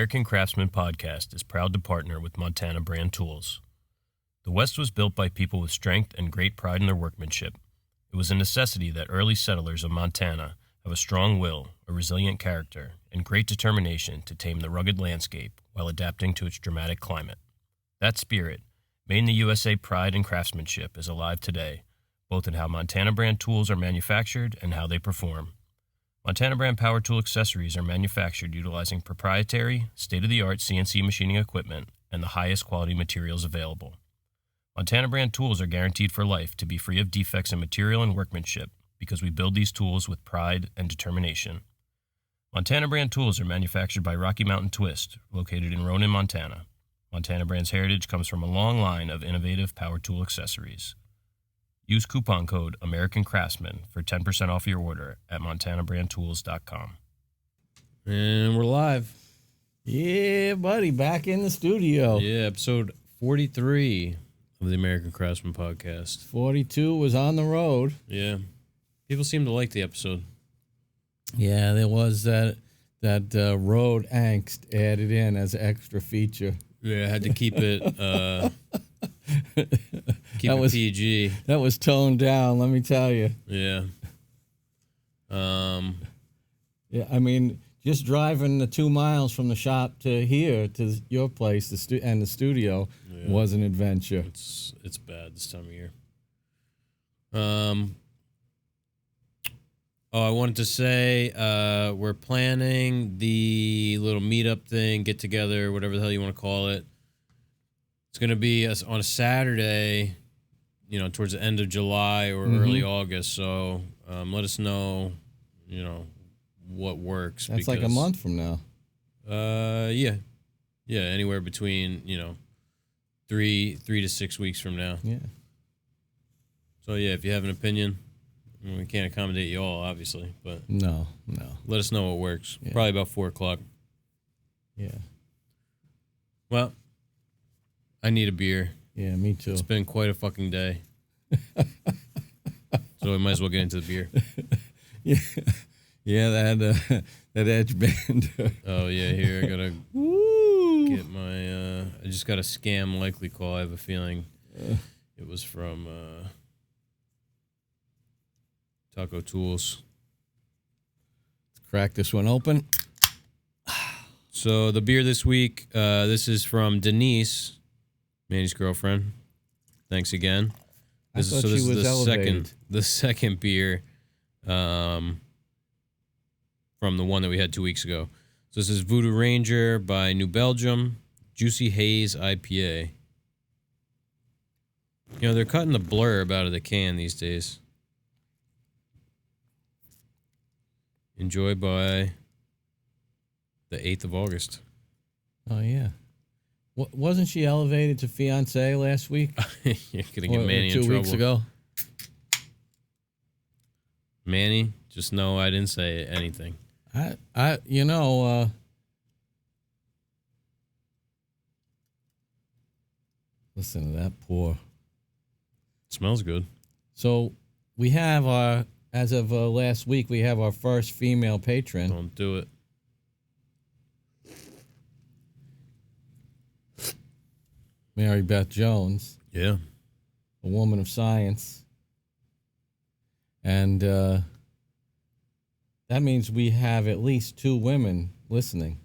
American Craftsman Podcast is proud to partner with Montana Brand Tools. The West was built by people with strength and great pride in their workmanship. It was a necessity that early settlers of Montana have a strong will, a resilient character, and great determination to tame the rugged landscape while adapting to its dramatic climate. That spirit, made in the USA pride and craftsmanship, is alive today, both in how Montana Brand tools are manufactured and how they perform. Montana Brand power tool accessories are manufactured utilizing proprietary, state-of-the-art CNC machining equipment and the highest quality materials available. Montana Brand tools are guaranteed for life to be free of defects in material and workmanship because we build these tools with pride and determination. Montana Brand tools are manufactured by Rocky Mountain Twist, located in Ronan, Montana. Montana Brand's heritage comes from a long line of innovative power tool accessories. Use coupon code American Craftsman for 10% off your order at montanabrandtools.com. And we're live. Yeah, buddy, back in the studio. Yeah, episode 43 of the American Craftsman Podcast. 42 was on the road. Yeah. People seem to like the episode. Yeah, there was that road angst added in as an extra feature. Yeah, I had to keep it PG. That was toned down, let me tell you. Yeah. Yeah, I mean, just driving the 2 miles from the shop to here to your place, and the studio was an adventure. It's bad this time of year. I wanted to say we're planning the little meetup thing, get together, whatever the hell you want to call it. It's going to be on a Saturday, towards the end of July or early August. So let us know, what works. That's like a month from now. Yeah, anywhere between 3 to 6 weeks from now. Yeah. So yeah, if you have an opinion, we can't accommodate you all, obviously, but no. Let us know what works. Yeah. Probably about 4:00. Yeah. Well, I need a beer. Yeah, me too. It's been quite a fucking day. So we might as well get into the beer. Yeah, that edge band. Oh yeah, here I gotta get my. I just got a scam likely call. I have a feeling it was from Taco Tools. Let's crack this one open. So the beer this week, this is from Denise, Manny's girlfriend. Thanks again. This is the second beer from the one that we had 2 weeks ago. So this is Voodoo Ranger by New Belgium, Juicy Haze IPA. They're cutting the blurb out of the can these days. Enjoy by the 8th of August. Oh, yeah. Wasn't she elevated to fiance last week? You're going to get Manny in trouble. 2 weeks ago? Manny, just know I didn't say anything. Listen to that pour. It smells good. So we have as of last week, we have our first female patron. Don't do it. Mary Beth Jones. Yeah. A woman of science. And that means we have at least 2 women listening.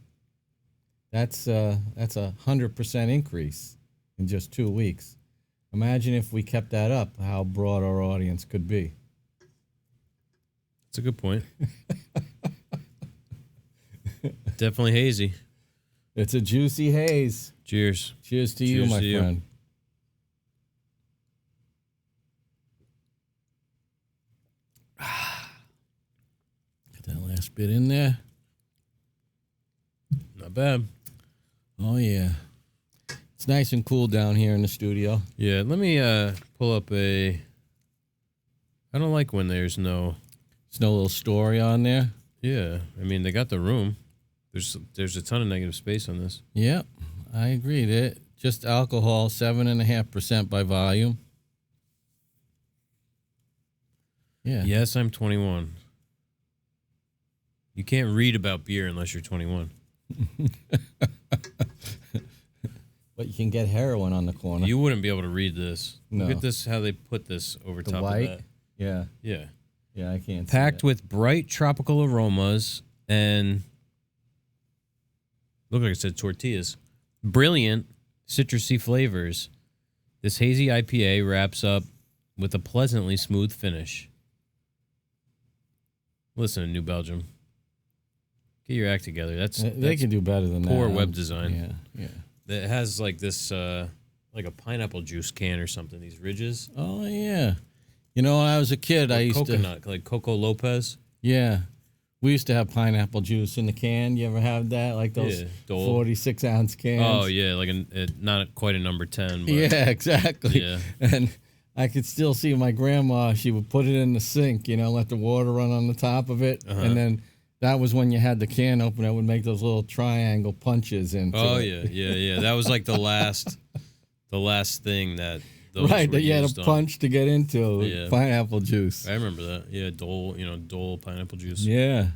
That's a 100% increase in just 2 weeks. Imagine if we kept that up, how broad our audience could be. That's a good point. Definitely hazy. It's a juicy haze. Cheers. Cheers to you, my friend. Get that last bit in there. Not bad. Oh, yeah. It's nice and cool down here in the studio. Yeah, let me pull up I don't like when there's no little story on there. Yeah, I mean, they got the room. There's a ton of negative space on this. Yep, I agree. Just alcohol, 7.5% by volume. Yeah. Yes, I'm 21. You can't read about beer unless you're 21. But you can get heroin on the corner. You wouldn't be able to read this. No. Look at this, how they put this over The top white? of that. Yeah. Yeah. Yeah, I can't see Packed that. with bright tropical aromas and, look like it said tortillas. Brilliant citrusy flavors. This hazy IPA wraps up with a pleasantly smooth finish. Listen to New Belgium. Get your act together. They can do better than that. poor web design. Yeah. It has like this, like a pineapple juice can or something. These ridges. Oh, yeah. You know, when I was a kid, I used coconut, like Coco Lopez. Yeah. We used to have pineapple juice in the can. You ever have that? Like those 46-ounce cans? Oh, yeah, like not quite a number 10. But yeah, exactly. Yeah. And I could still see my grandma, she would put it in the sink, let the water run on the top of it. Uh-huh. And then that was when you had the can open. It would make those little triangle punches into it. Yeah. That was like the last thing that those right, were that you had used to on. punch to get into pineapple juice. I remember that. Yeah, Dole pineapple juice. Yeah.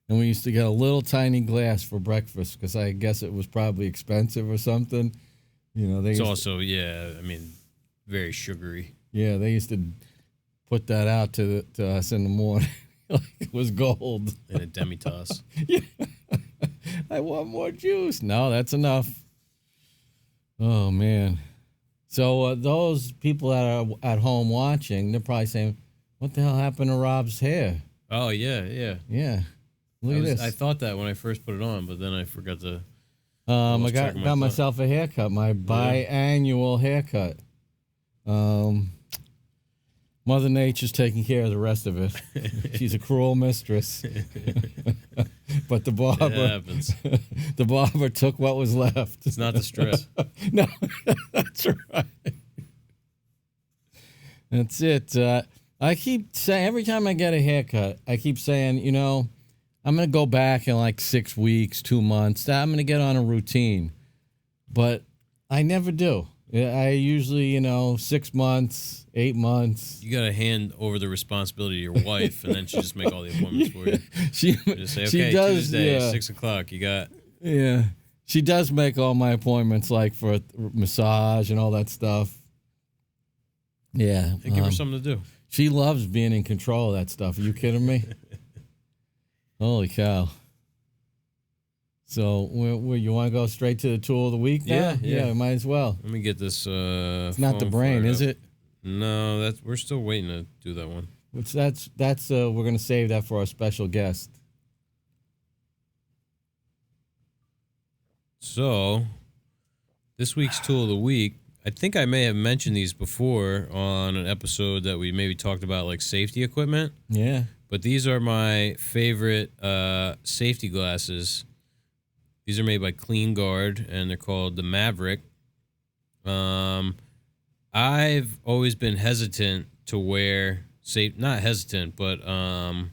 And we used to get a little tiny glass for breakfast because I guess it was probably expensive or something. It's also, very sugary. Yeah, they used to put that out to us in the morning like it was gold. In a demi-tasse. Yeah. I want more juice. No, that's enough. Oh, man. So those people that are at home watching, they're probably saying, what the hell happened to Rob's hair? Oh, yeah. Yeah. Look at this. I thought that when I first put it on, but then I forgot to... I got myself a haircut, my biannual haircut. Mother Nature's taking care of the rest of it. She's a cruel mistress. But the barber took what was left. It's not the stress. No, that's right. That's it. I keep saying, every time I get a haircut, I keep saying, I'm going to go back in like 6 weeks, 2 months. I'm going to get on a routine. But I never do. I usually, 6 months, 8 months. You got to hand over the responsibility to your wife, and then she just make all the appointments for you. She just say, okay, Tuesday, 6 o'clock, you got... Yeah. She does make all my appointments, like for massage and all that stuff. Yeah. Hey, give her something to do. She loves being in control of that stuff. Are you kidding me? Holy cow. So, you want to go straight to the tool of the week now? Yeah, might as well. Let me get this. It's not the brain, is it? No, we're still waiting to do that one. That's we're going to save that for our special guest. So, this week's tool of the week, I think I may have mentioned these before on an episode that we maybe talked about, like safety equipment. Yeah. But these are my favorite safety glasses. These are made by Clean Guard, and they're called the Maverick. I've always been hesitant to wear not hesitant, but I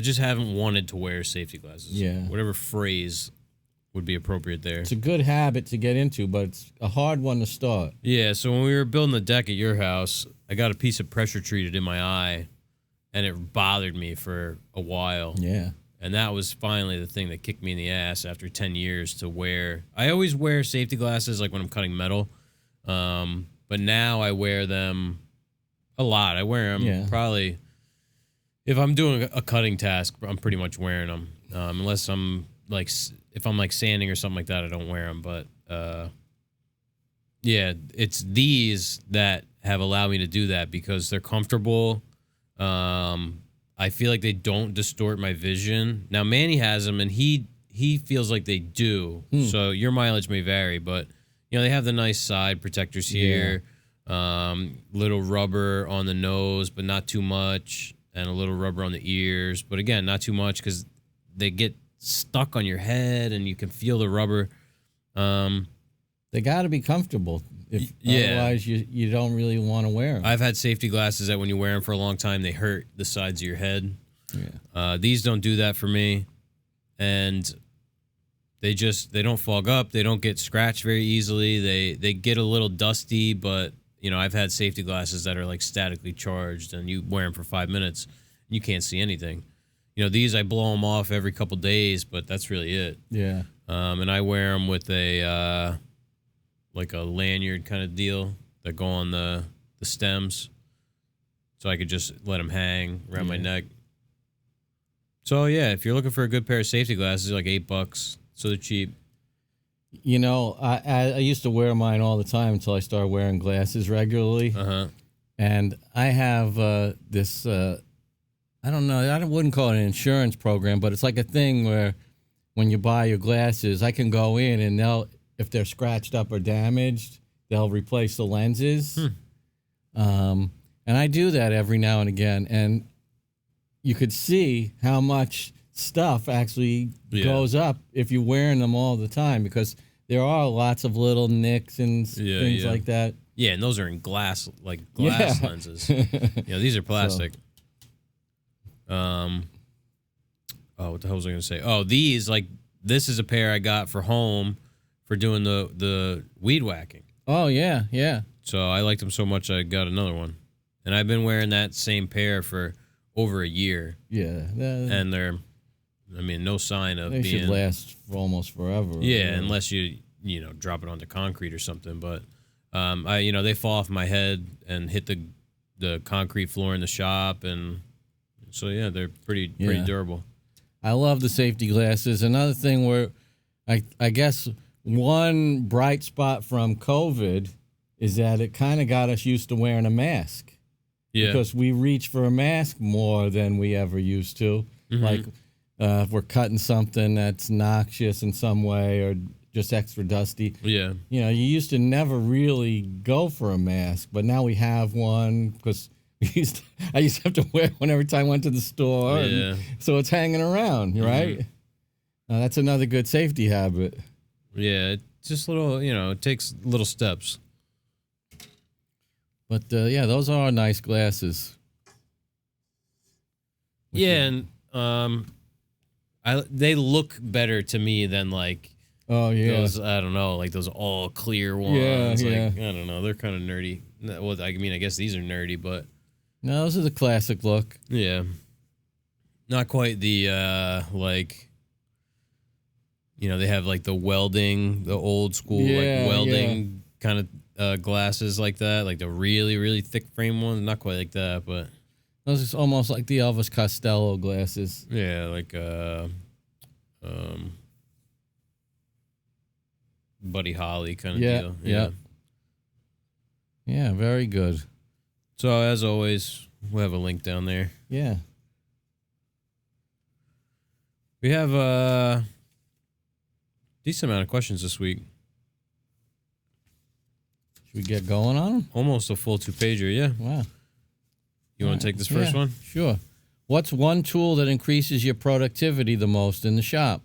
just haven't wanted to wear safety glasses. Yeah. Whatever phrase would be appropriate there. It's a good habit to get into, but it's a hard one to start. Yeah, so when we were building the deck at your house, I got a piece of pressure treated in my eye, and it bothered me for a while. Yeah. And that was finally the thing that kicked me in the ass after 10 years to wear. I always wear safety glasses like when I'm cutting metal, but now I wear them a lot. I wear them probably, if I'm doing a cutting task, I'm pretty much wearing them. Unless I'm like, if I'm like sanding or something like that, I don't wear them. But yeah, it's these that have allowed me to do that because they're comfortable. I feel like they don't distort my vision. Now Manny has them, and he feels like they do. So your mileage may vary, but they have the nice side protectors here, little rubber on the nose, but not too much, and a little rubber on the ears, but again, not too much because they get stuck on your head, and you can feel the rubber. They got to be comfortable. Otherwise, you don't really want to wear them. I've had safety glasses that when you wear them for a long time, they hurt the sides of your head. Yeah. These don't do that for me, and they don't fog up. They don't get scratched very easily. They get a little dusty, but I've had safety glasses that are like statically charged, and you wear them for 5 minutes, and you can't see anything. these I blow them off every couple days, but that's really it. Yeah. And I wear them with a like a lanyard kind of deal that go on the stems, so I could just let them hang around my neck. So yeah, if you're looking for a good pair of safety glasses, they're like $8, so they're cheap. I used to wear mine all the time until I started wearing glasses regularly. And I have this, I don't know, I wouldn't call it an insurance program, but it's like a thing where when you buy your glasses, I can go in and if they're scratched up or damaged, they'll replace the lenses. And I do that every now and again. And you could see how much stuff actually goes up if you're wearing them all the time, because there are lots of little nicks and things like that. Yeah, and those are in glass lenses. These are plastic. What the hell was I going to say? Oh, this is a pair I got for home for doing the weed whacking. Oh, yeah. So I liked them so much I got another one. And I've been wearing that same pair for over a year. Yeah. And they're, no sign of they should last for almost forever. Yeah, unless you drop it onto concrete or something. But, they fall off my head and hit the concrete floor in the shop. And so, yeah, they're pretty durable. I love the safety glasses. Another thing where I guess one bright spot from COVID is that it kind of got us used to wearing a mask. Yeah. Because we reach for a mask more than we ever used to. Mm-hmm. Like if we're cutting something that's noxious in some way or just extra dusty. Yeah. You used to never really go for a mask, but now we have one because I used to have to wear one every time I went to the store. Yeah. So it's hanging around, right? Mm-hmm. That's another good safety habit. Yeah, it's just little, it takes little steps. But, those are nice glasses. Yeah, and they look better to me than, like, those, I don't know, like those all clear ones. Yeah. Like, I don't know, they're kind of nerdy. Well, I guess these are nerdy, but... No, those are the classic look. Yeah. Not quite the, they have, like, the welding, the old school, welding kind of... glasses like that, like the really, really thick frame ones. Not quite like that, but those are almost like the Elvis Costello glasses. Yeah, like Buddy Holly kind of deal. Yeah, very good. So as always, we'll have a link down there. Yeah. We have a decent amount of questions this week. Should we get going on them? Almost a full 2-pager, yeah. Wow. You want to take this first one? Sure. What's one tool that increases your productivity the most in the shop?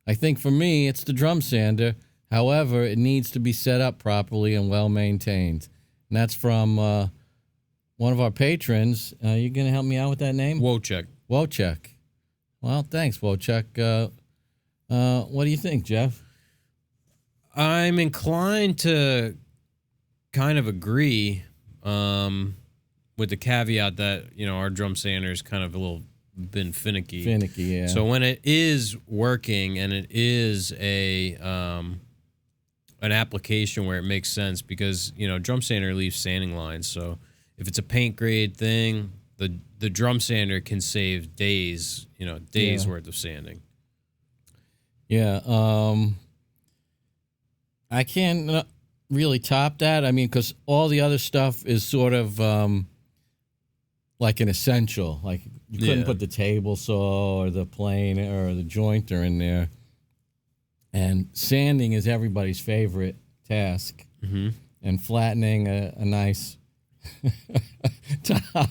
I think for me, it's the drum sander. However, it needs to be set up properly and well maintained. And that's from one of our patrons. You going to help me out with that name? Wojciech. Well, thanks, Wojciech. What do you think, Jeff? I'm inclined to kind of agree with the caveat that, our drum sander's kind of a little been finicky. Finicky, yeah. So when it is working and it is an application where it makes sense, because, drum sander leaves sanding lines. So if it's a paint grade thing, the drum sander can save days worth of sanding. Yeah. I can't really top that. Because all the other stuff is sort of like an essential. Like you couldn't put the table saw or the planer or the jointer in there. And sanding is everybody's favorite task. Mm-hmm. And flattening a nice top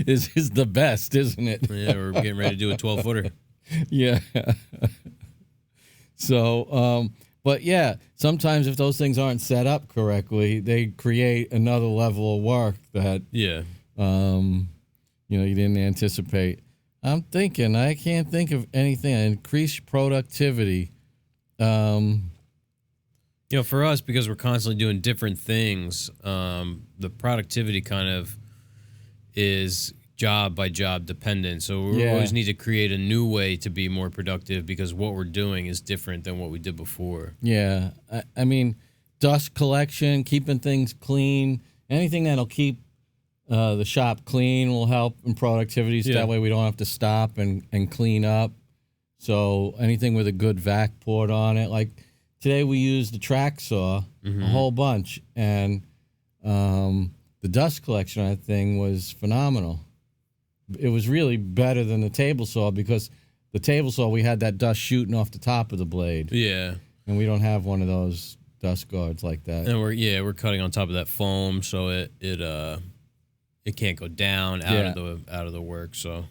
is the best, isn't it? Yeah, we're getting ready to do a 12-footer. Yeah. So, but yeah, sometimes if those things aren't set up correctly, they create another level of work that you didn't anticipate. I can't think of anything. Increase productivity. For us, because we're constantly doing different things, the productivity kind of is job by job dependent. So we always need to create a new way to be more productive because what we're doing is different than what we did before. Yeah. I mean, dust collection, keeping things clean, anything that'll keep the shop clean will help in productivity. So that way we don't have to stop and clean up. So anything with a good vac port on it. Like today we used the track saw a whole bunch. And the dust collection on that thing was phenomenal. It was really better than the table saw because the table saw, we had that dust shooting off the top of the blade. Yeah. And we don't have one of those dust guards like that. And we're cutting on top of that foam so it can't go down out of the work. So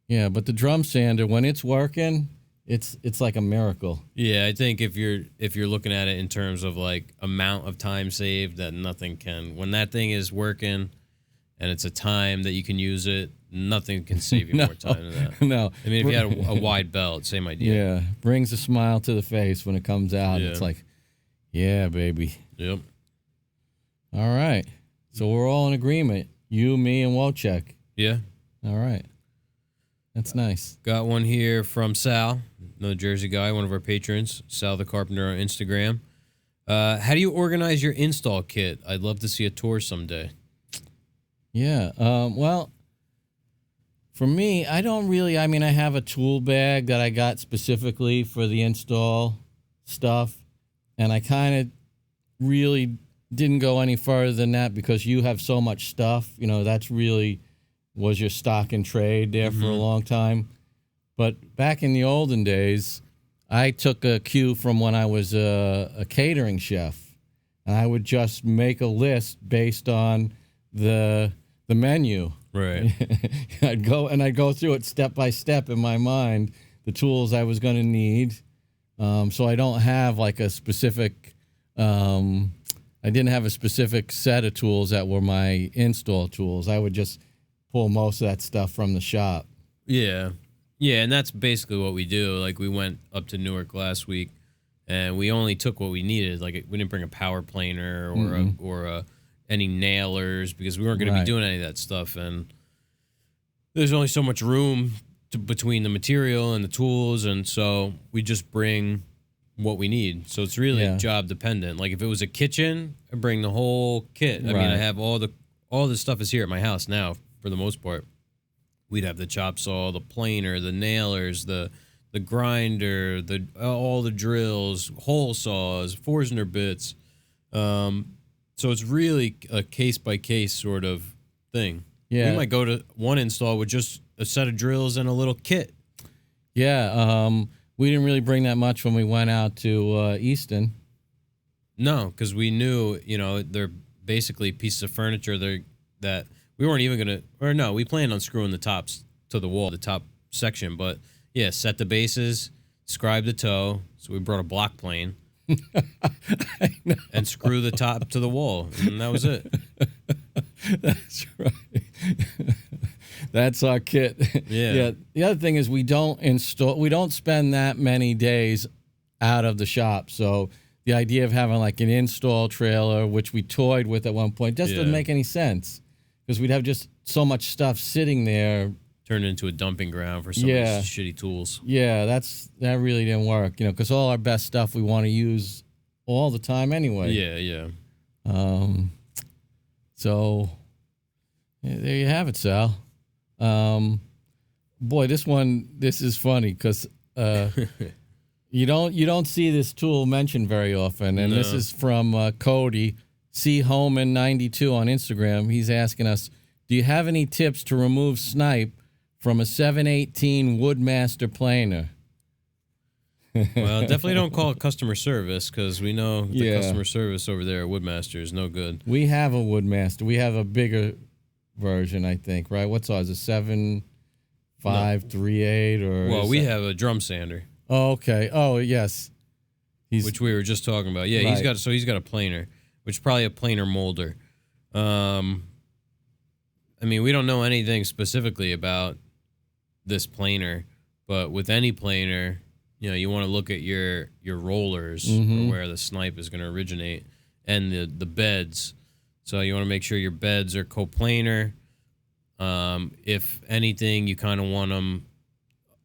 yeah, but the drum sander, when it's working, it's like a miracle. Yeah, I think if you're looking at it in terms of like amount of time saved, that nothing can. When that thing is working and it's a time that you can use it, nothing can save you more time than that. No. I mean, if you had a wide belt, same idea. Yeah, brings a smile to the face when it comes out. Yeah. It's like, yeah, baby. Yep. All right. So we're all in agreement. You, me, and Wojciech. Yeah. All right. That's nice. Got one here from Sal, another Jersey guy, one of our patrons, Sal the Carpenter on Instagram. How do you organize your install kit? I'd love to see a tour someday. Yeah. Well, for me, I have a tool bag that I got specifically for the install stuff, and I kind of really didn't go any further than that because you have so much stuff. You know, that's really was your stock and trade there for a long time. But back in the olden days, I took a cue from when I was a catering chef, and I would just make a list based on the menu. Right. I'd go through it step by step in my mind, the tools I was going to need. So I don't have like a specific, I didn't have a specific set of tools that were my install tools. I would just pull most of that stuff from the shop. Yeah. Yeah, and that's basically what we do. Like, we went up to Newark last week, and we only took what we needed. Like, we didn't bring a power planer or any nailers because we weren't going to be doing any of that stuff. And there's only so much room between the material and the tools, and so we just bring what we need. So it's really job dependent. Like, if it was a kitchen, I bring the whole kit. I mean, I have all the stuff is here at my house now for the most part. We'd have the chop saw, the planer, the nailers, the grinder, all the drills, hole saws, Forstner bits. So it's really a case-by-case sort of thing. Yeah. We might go to one install with just a set of drills and a little kit. Yeah. We didn't really bring that much when we went out to Easton. No, because we knew, they're basically pieces of furniture that we weren't even going to, or no, we planned on screwing the tops to the wall, the top section. But, yeah, set the bases, scribe the toe. So we brought a block plane. And screw the top to the wall, and that was it. That's right. That's our kit. Yeah. The other thing is we don't spend that many days out of the shop. So the idea of having like an install trailer, which we toyed with at one point, just doesn't make any sense because we'd have just so much stuff sitting there. Turned into a dumping ground for some of these shitty tools. Yeah, that really didn't work, because all our best stuff we want to use all the time anyway. Yeah. So there you have it, Sal. Boy, this is funny because you don't see this tool mentioned very often, and this is from Cody C. Holman 92 on Instagram. He's asking us, do you have any tips to remove snipe from a 718 Woodmaster planer? Well, definitely don't call it customer service because we know the customer service over there at Woodmaster is no good. We have a Woodmaster. We have a bigger version, I think, right? What's ours? A 7538 or? Well, we have a drum sander. Oh, okay. Oh, yes. Which we were just talking about. Yeah, he's got a planer, which is probably a planer molder. I mean, we don't know anything specifically about this planer, but with any planer, you want to look at your rollers or where the snipe is going to originate and the beds. So you want to make sure your beds are coplanar. If anything, you kind of want them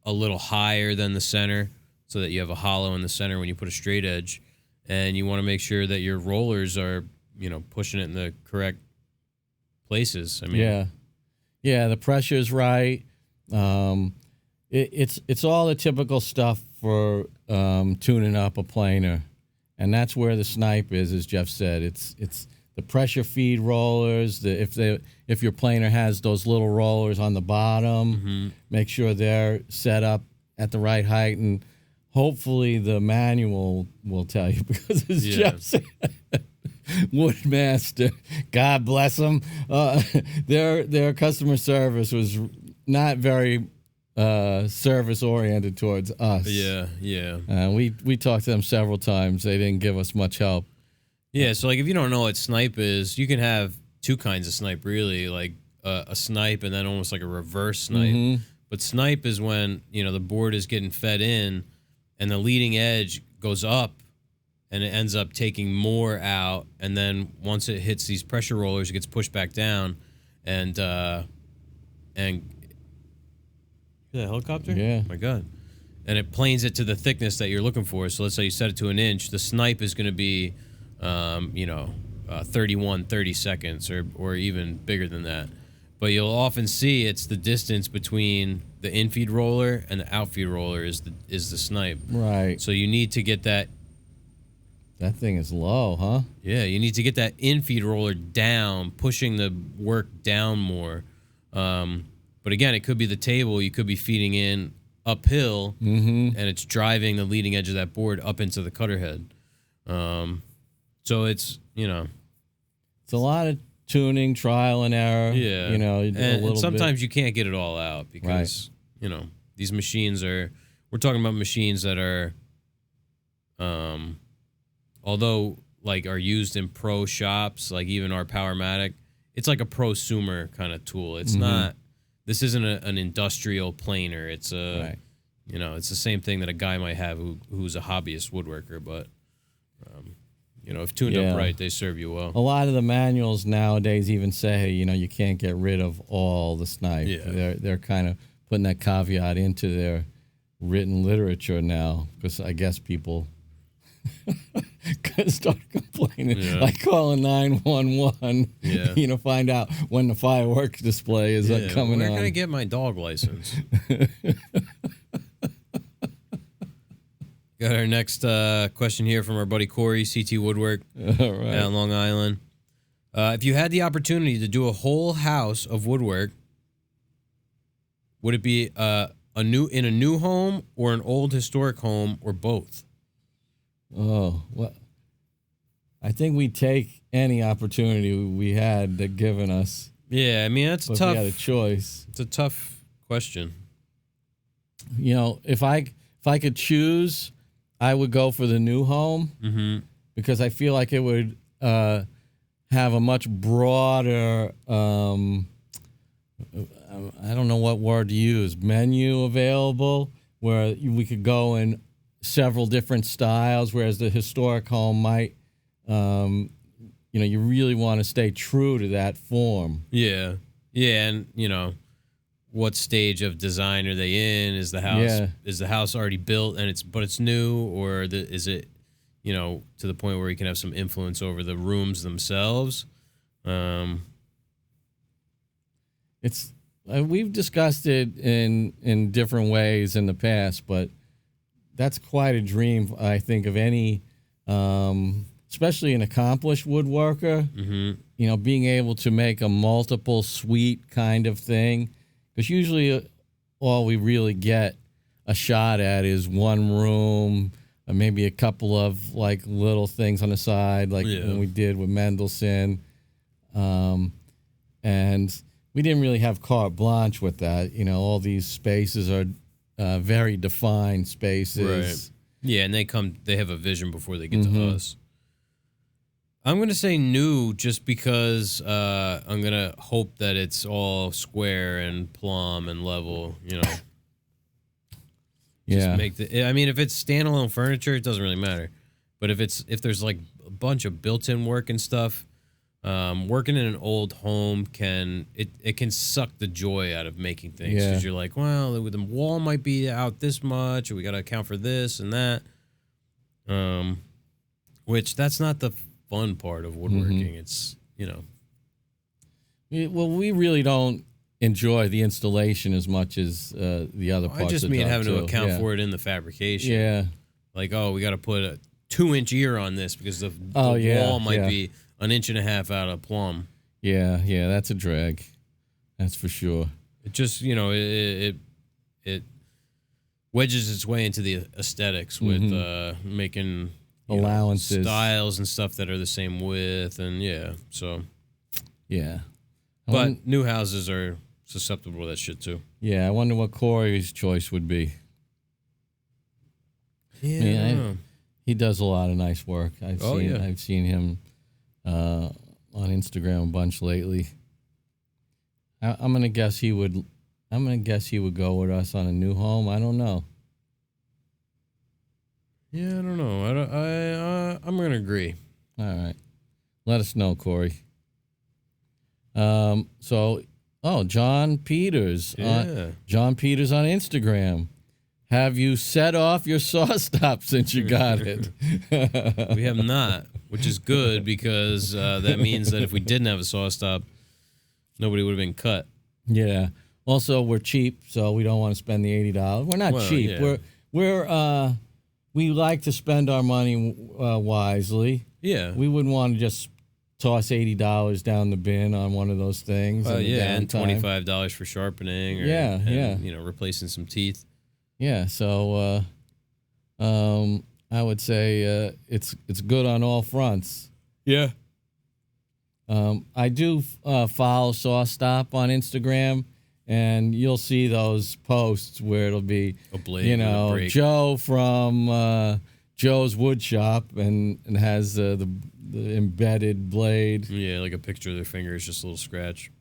a little higher than the center so that you have a hollow in the center when you put a straight edge. And you want to make sure that your rollers are, pushing it in the correct places. I mean, yeah, the pressure's right. It's all the typical stuff for tuning up a planer, and that's where the Snipe is, as Jeff said. It's the pressure feed rollers. If your planer has those little rollers on the bottom, make sure they're set up at the right height, and hopefully the manual will tell you, because as Jeff said, Woodmaster, God bless them, their customer service was not very service oriented towards us. Yeah. We talked to them several times. They didn't give us much help. Yeah, so like if you don't know what Snipe is, you can have two kinds of Snipe really, like a Snipe and then almost like a reverse Snipe. But Snipe is when, the board is getting fed in and the leading edge goes up and it ends up taking more out, and then once it hits these pressure rollers, it gets pushed back down, and hear that helicopter? Yeah. Oh my God. And it planes it to the thickness that you're looking for. So let's say you set it to an inch. The Snipe is going to be, 30 seconds or even bigger than that. But you'll often see it's the distance between the infeed roller and the outfeed roller is the Snipe. Right. So you need to get that. That thing is low, huh? Yeah, you need to get that infeed roller down, pushing the work down more. But again, it could be the table. You could be feeding in uphill, and it's driving the leading edge of that board up into the cutter head. So it's, it's a lot of tuning, trial and error. Yeah. And sometimes you can't get it all out because, these machines we're talking about machines that are, although like are used in pro shops, like even our Powermatic, it's like a prosumer kind of tool. It's not, this isn't an industrial planer. It's it's the same thing that a guy might have who's a hobbyist woodworker, but if tuned up right, they serve you well. A lot of the manuals nowadays even say, you can't get rid of all the Snipe. Yeah. They're kind of putting that caveat into their written literature now, because I guess people start complaining, like calling 911, find out when the fireworks display is coming on. Where can I get my dog license? Got our next question here from our buddy Corey, CT Woodwork, down Long Island. If you had the opportunity to do a whole house of woodwork, would it be in a new home or an old historic home or both? Oh, well, I think we take any opportunity we had that given us. Yeah, I mean, that's tough. If we had a choice. It's a tough question. If I could choose, I would go for the new home, because I feel like it would have a much broader, I don't know what word to use, menu available, where we could go in several different styles, whereas the historic home might, you really want to stay true to that form. Yeah. Yeah, and, what stage of design are they in? Is the house already built and it's new, or is it to the point where you can have some influence over the rooms themselves? It's we've discussed it in different ways in the past, but that's quite a dream, I think, of any, especially an accomplished woodworker. Being able to make a multiple suite kind of thing. Because usually all we really get a shot at is one room, or maybe a couple of like little things on the side, like when we did with Mendelssohn. And we didn't really have carte blanche with that. All these spaces are very defined spaces. Right. Yeah, and they have a vision before they get to us. I'm going to say new just because I'm going to hope that it's all square and plumb and level, Just make if it's standalone furniture, it doesn't really matter. But if there's like a bunch of built-in work and stuff, working in an old home can suck the joy out of making things, because you're like, well, the wall might be out this much, or we got to account for this and that. Which that's not the fun part of woodworking. It's, Well, we really don't enjoy the installation as much as the other parts. I just mean having to account for it in the fabrication. Yeah. Like, we got to put a 2-inch ear on this because the wall might be an 1.5 inches out of plumb. Yeah, that's a drag. That's for sure. It just, it wedges its way into the aesthetics with making allowances, styles and stuff that are the same width, and so. Yeah. But new houses are susceptible to that shit too. Yeah, I wonder what Corey's choice would be. Yeah, I don't know. He does a lot of nice work. I've seen him on Instagram a bunch lately. I'm gonna guess he would. I'm gonna guess he would go with us on a new home. I don't know. Yeah, I don't know. I'm gonna agree. All right, let us know, Corey. John Peters. John Peters on Instagram. Have you set off your saw stop since you got it? We have not, which is good, because that means that if we didn't have a saw stop, nobody would have been cut. Yeah. Also, we're cheap, so we don't want to spend the $80. We're not cheap. Yeah. We like to spend our money wisely. Yeah. We wouldn't want to just toss $80 down the bin on one of those things. And $25 for sharpening. And, replacing some teeth. Yeah, so I would say it's good on all fronts. Yeah. I do follow SawStop on Instagram, and you'll see those posts where it'll be a blade, Joe from Joe's Wood Shop, and has the embedded blade. Yeah, like a picture of their finger is just a little scratch.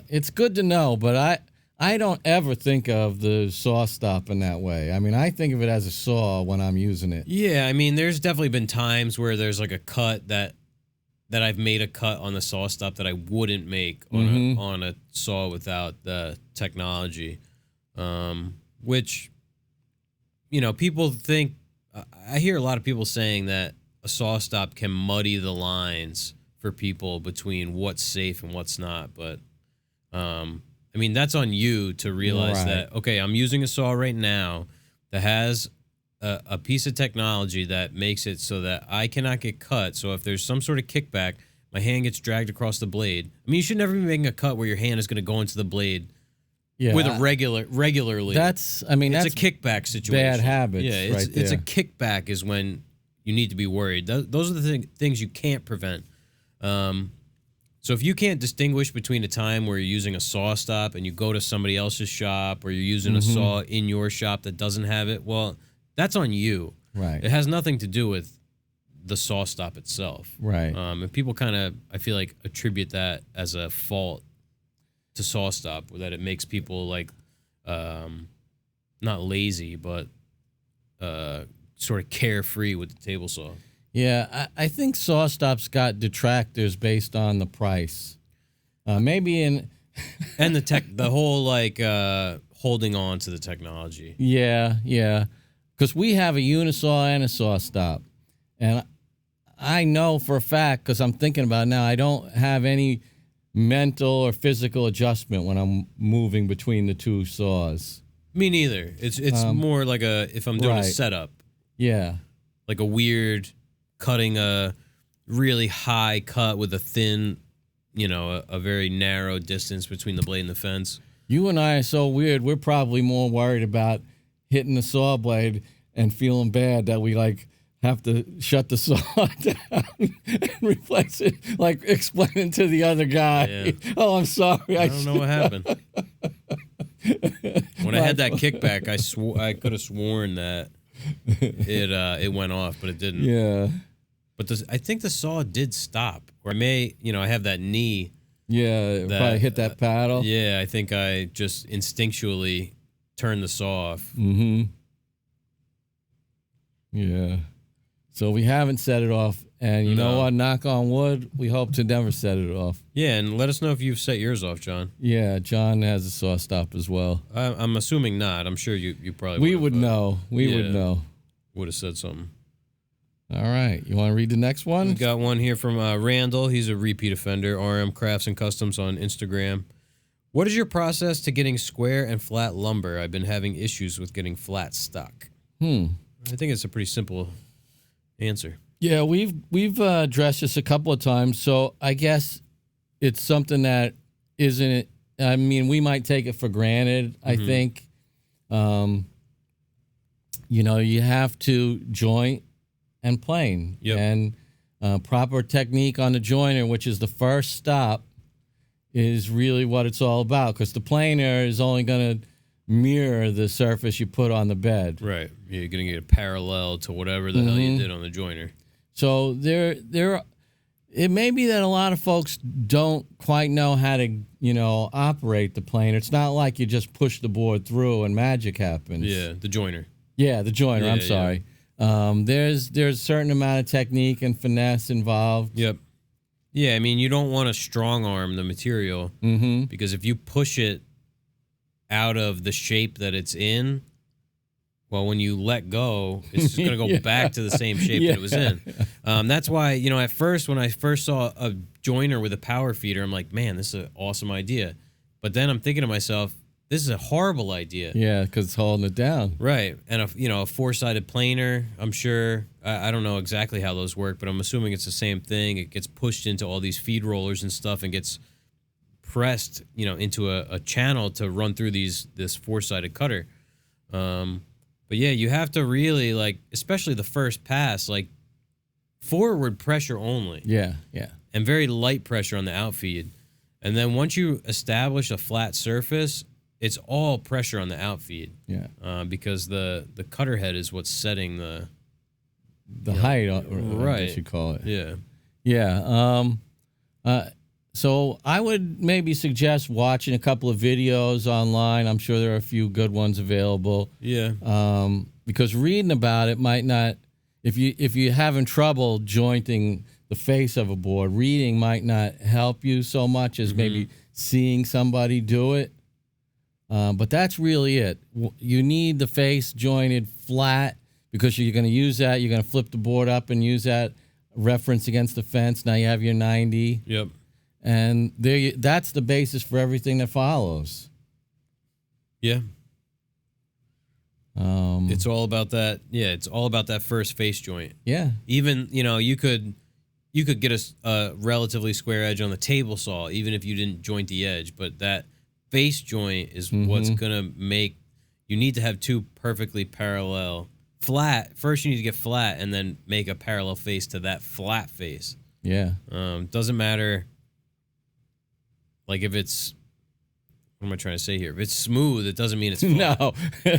It's good to know, but I don't ever think of the SawStop in that way. I mean, I think of it as a saw when I'm using it. Yeah, I mean, there's definitely been times where there's like a cut that I've made a cut on the SawStop that I wouldn't make on a saw without the technology, which, people think. I hear a lot of people saying that a SawStop can muddy the lines for people between what's safe and what's not, but I mean, that's on you to realize that, okay, I'm using a saw right now that has a piece of technology that makes it so that I cannot get cut. So if there's some sort of kickback, my hand gets dragged across the blade. I mean, you should never be making a cut where your hand is going to go into the blade with a regularly. That's a kickback situation. Bad habits. Yeah, it's a kickback is when you need to be worried. Those are the things you can't prevent. So if you can't distinguish between a time where you're using a SawStop and you go to somebody else's shop, or you're using a saw in your shop that doesn't have it, well, that's on you. Right. It has nothing to do with the SawStop itself. Right. And people kind of, I feel like, attribute that as a fault to SawStop, that it makes people like, not lazy, but sort of carefree with the table saw. Yeah, I think SawStop's got detractors based on the price. Maybe in and the whole like holding on to the technology. Yeah, because we have a unisaw and a SawStop, and I know for a fact, because I'm thinking about it now, I don't have any mental or physical adjustment when I'm moving between the two saws. Me neither. It's more like if I'm doing a setup. Yeah, like a weird. Cutting a really high cut with a thin, a very narrow distance between the blade and the fence. You and I are so weird. We're probably more worried about hitting the saw blade and feeling bad that we have to shut the saw down and replace it, like explaining to the other guy, yeah. Oh, I'm sorry. I don't know what happened. When I had that kickback, I could have sworn that it went off, but it didn't. Yeah. But I think the saw did stop. Or I have that knee. Yeah, probably hit that paddle. Yeah, I think I just instinctually turned the saw off. Mm-hmm. Yeah. So we haven't set it off And you know what? Knock on wood, we hope to never set it off. Yeah, and let us know if you've set yours off, John. Yeah, John has a saw stop as well. I'm assuming not. I'm sure you probably We would know. We would know. Would have said something. All right. You want to read the next one? We got one here from Randall. He's a repeat offender. RM Crafts and Customs on Instagram. What is your process to getting square and flat lumber? I've been having issues with getting flat stuck. I think it's a pretty simple answer. Yeah, we've addressed this a couple of times. So I guess it's something that isn't. I mean, we might take it for granted. I think, you have to joint and plane, and proper technique on the joiner, which is the first stop, is really what it's all about. Because the planer is only going to mirror the surface you put on the bed. Right. You're going to get a parallel to whatever the hell you did on the joiner. So it may be that a lot of folks don't quite know how to, operate the planer. It's not like you just push the board through and magic happens. Yeah, the joiner. Yeah, the joiner. I'm sorry. There's a certain amount of technique and finesse involved. Yep. Yeah, I mean, you don't want to strong arm the material because if you push it out of the shape that it's in, well, when you let go, it's just going to go back to the same shape that it was in. That's why, at first, when I first saw a joiner with a power feeder, I'm like, man, this is an awesome idea. But then I'm thinking to myself, this is a horrible idea. Yeah, because it's holding it down. Right. And, a four-sided planer, I'm sure. I don't know exactly how those work, but I'm assuming it's the same thing. It gets pushed into all these feed rollers and stuff and gets pressed, into a channel to run through this four-sided cutter. But yeah, you have to really, especially the first pass, forward pressure only. Yeah. And very light pressure on the outfeed. And then once you establish a flat surface, it's all pressure on the outfeed. Yeah. Because the cutter head is what's setting the height, right. I guess you call it. Yeah. Yeah. So I would maybe suggest watching a couple of videos online. I'm sure there are a few good ones available. Yeah. Because reading about it might not, if you're having trouble jointing the face of a board, reading might not help you so much as maybe seeing somebody do it. But that's really it. You need the face jointed flat because you're going to use that. You're going to flip the board up and use that reference against the fence. Now you have your 90. Yep. And that's the basis for everything that follows. Yeah. It's all about that. Yeah, it's all about that first face joint. Yeah. Even, you could get a relatively square edge on the table saw, even if you didn't joint the edge. But that face joint is what's going to make, you need to have two perfectly parallel. Flat, first you need to get flat and then make a parallel face to that flat face. Yeah. Doesn't matter. If it's, what am I trying to say here? If it's smooth, it doesn't mean it's flat. No.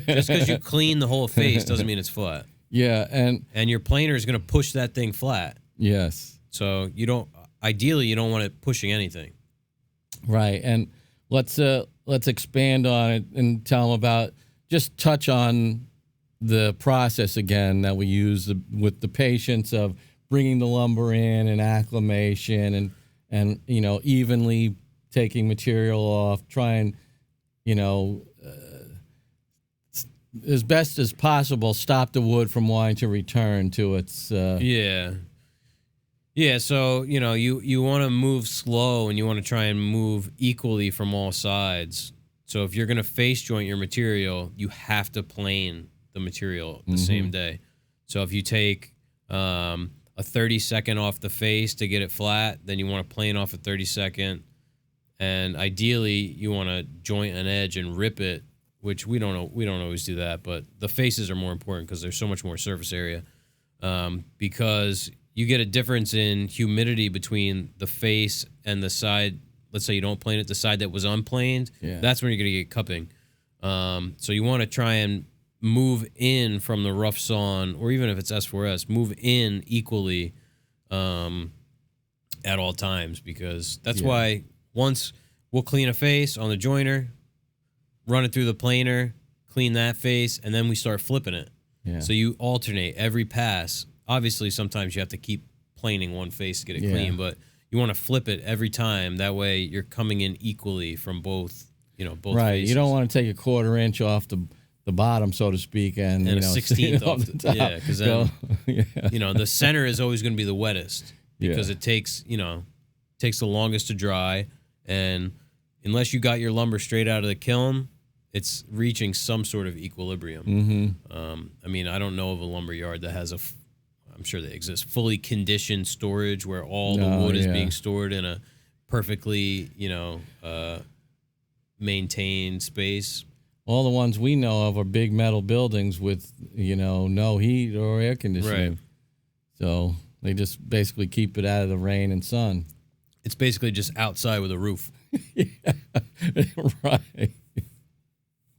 Just because you clean the whole face doesn't mean it's flat. Yeah, and your planer is going to push that thing flat. Yes. So ideally you don't want it pushing anything. Right. And let's expand on it and tell them just touch on the process again that we use with the patience of bringing the lumber in and acclimation and evenly taking material off, trying, as best as possible, stop the wood from wanting to return to its... Yeah, so, you want to move slow and you want to try and move equally from all sides. So if you're going to face joint your material, you have to plane the material the same day. So if you take a 30-second off the face to get it flat, then you want to plane off a 30-second. And ideally, you want to joint an edge and rip it, which we don't always do that, but the faces are more important because there's so much more surface area. Because you get a difference in humidity between the face and the side. Let's say you don't plane it, the side that was unplaned. Yeah. That's when you're going to get cupping. So you want to try and move in from the rough sawn, or even if it's S4S, move in equally at all times, because that's why once we'll clean a face on the joiner, run it through the planer, clean that face, and then we start flipping it. Yeah. So you alternate every pass. Obviously, sometimes you have to keep planing one face to get it clean, but you want to flip it every time. That way you're coming in equally from both right. faces. You don't want to take a 1/4 inch off the bottom, so to speak, and a 16th off the top. Yeah, because then the center is always going to be the wettest because it takes the longest to dry, and unless you got your lumber straight out of the kiln, it's reaching some sort of equilibrium. Mm-hmm. I mean, I don't know of a lumber yard that has I'm sure they exist, fully conditioned storage where all the wood is being stored in a perfectly, maintained space. All the ones we know of are big metal buildings with, no heat or air conditioning. Right. So they just basically keep it out of the rain and sun. It's basically just outside with a roof. Right.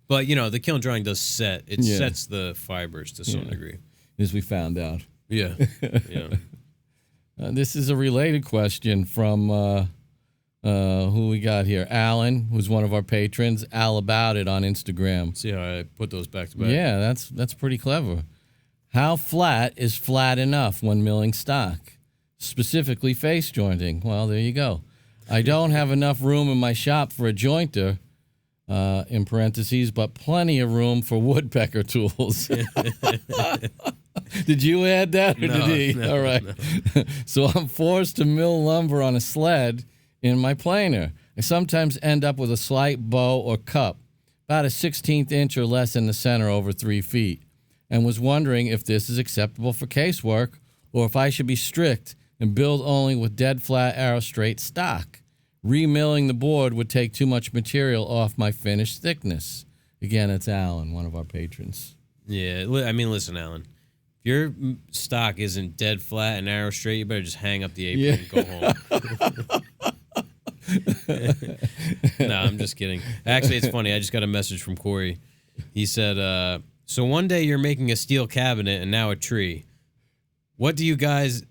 But, the kiln drying does set. It sets the fibers to some degree. As we found out. Yeah. Yeah. This is a related question from who we got here. Alan, who's one of our patrons. Al About It on Instagram. See how I put those back to back? Yeah, that's pretty clever. How flat is flat enough when milling stock? Specifically face jointing. Well, there you go. I don't have enough room in my shop for a jointer, in parentheses, but plenty of room for woodpecker tools. Did you add that or did he? No, all right. No. So I'm forced to mill lumber on a sled in my planer. I sometimes end up with a slight bow or cup, about a 1/16 inch or less in the center over 3 feet, and was wondering if this is acceptable for casework or if I should be strict and build only with dead flat arrow straight stock. Remilling the board would take too much material off my finished thickness. Again, it's Alan, one of our patrons. Yeah, I mean, listen, Alan. If your stock isn't dead flat and arrow straight, you better just hang up the apron and go home. No, I'm just kidding. Actually, it's funny. I just got a message from Corey. He said, so one day you're making a steel cabinet and now a tree. What do you guys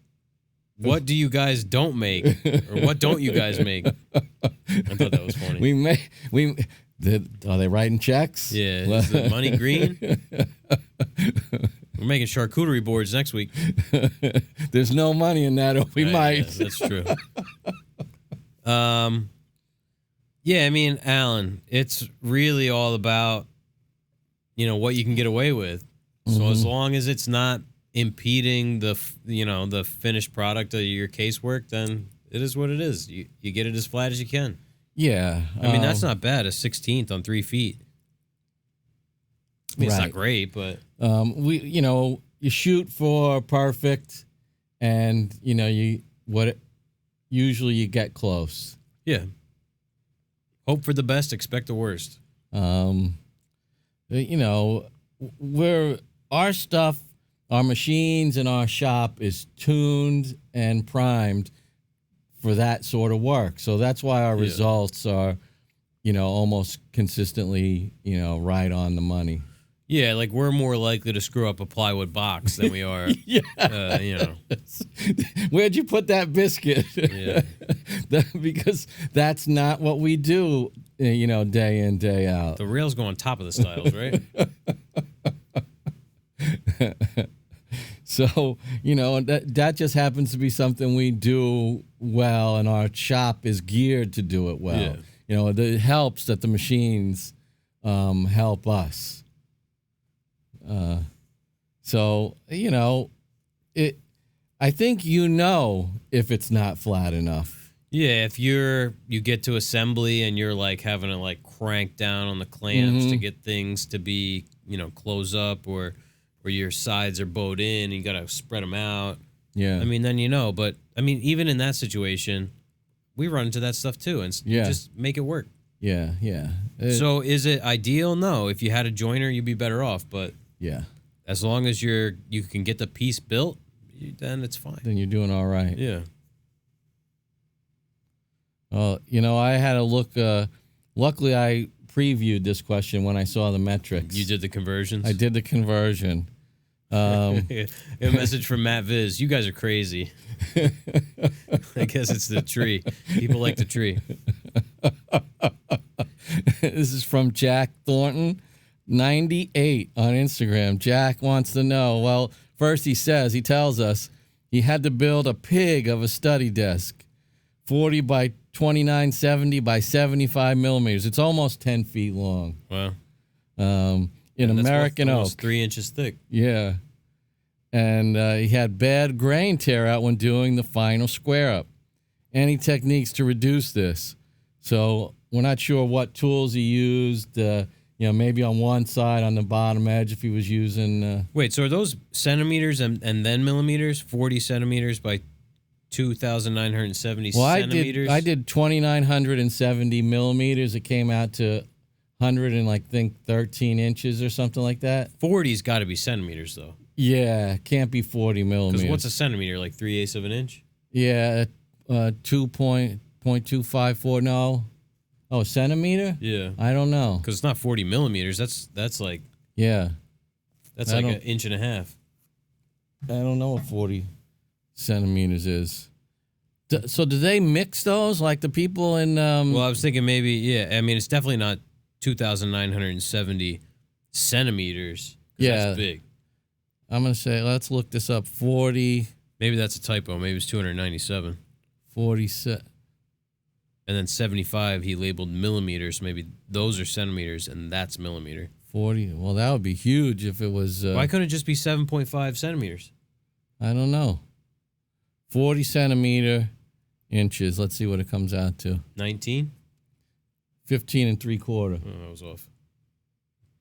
don't make? Or what don't you guys make? I thought that was funny. Are they writing checks? Yeah. Is the money green? We're making charcuterie boards next week. There's no money in that, or we might. Yeah, that's true. Yeah, I mean, Alan, it's really all about, what you can get away with. So as long as it's not impeding the finished product of your casework, then it is what it is. You get it as flat as you can. Yeah. I mean, that's not bad, a 1/16 on 3 feet. I mean, it's not great, but you shoot for perfect, and usually you get close. Yeah. Hope for the best, expect the worst. Our machines in our shop is tuned and primed for that sort of work. So that's why our results are, almost consistently, right on the money. Yeah, like we're more likely to screw up a plywood box than we are, Where'd you put that biscuit? Yeah. Because that's not what we do, day in, day out. The rails go on top of the stiles, right? So, that just happens to be something we do well, and our shop is geared to do it well. Yeah. It helps that the machines help us. I think if it's not flat enough. Yeah, if you get to assembly and you're like having to like crank down on the clamps to get things to be, close up, or your sides are bowed in and you got to spread them out. Yeah. I mean, then but I mean, even in that situation, we run into that stuff too, and just make it work. Yeah, yeah. So is it ideal? No. If you had a joiner, you'd be better off, but yeah. As long as you can get the piece built, then it's fine. Then you're doing all right. Yeah. I had a look. Luckily, I previewed this question when I saw the metrics. You did the conversions? I did the conversion. A message from Matt Viz. You guys are crazy. I guess it's the tree. People like the tree. This is from Jack Thornton, 98 on Instagram. Jack wants to know. Well, first he tells us, He had to build a pig of a study desk, 40 by 2970 by 75 millimeters. It's almost 10 feet long. Wow. In American oak. Almost 3 inches thick. Yeah. And he had bad grain tear out when doing the final square up. Any techniques to reduce this? So we're not sure what tools he used. Maybe on one side on the bottom edge if he was using. Wait, so are those centimeters and then millimeters? 40 centimeters by 2,970 centimeters? I did 2,970 millimeters. It came out to 13 inches or something like that. 40's got to be centimeters, though. Yeah, can't be 40 millimeters. Because what's a centimeter? Like 3/8 of an inch? Yeah, 2.254. No. Oh, centimeter? Yeah. I don't know. Because it's not 40 millimeters. That's like... Yeah. That's like an inch and a half. I don't know what 40 centimeters is. So do they mix those like the people in... Well, I was thinking maybe, yeah. I mean, it's definitely not 2,970 centimeters. Yeah. That's big. I'm going to say, let's look this up. 40... Maybe that's a typo. Maybe it's 297. 40... And then 75, he labeled millimeters. Maybe those are centimeters, and that's millimeter. 40. Well, that would be huge if it was... Why couldn't it just be 7.5 centimeters? I don't know. 40 centimeter inches. Let's see what it comes out to. 19? 15 3/4. Oh, I was off.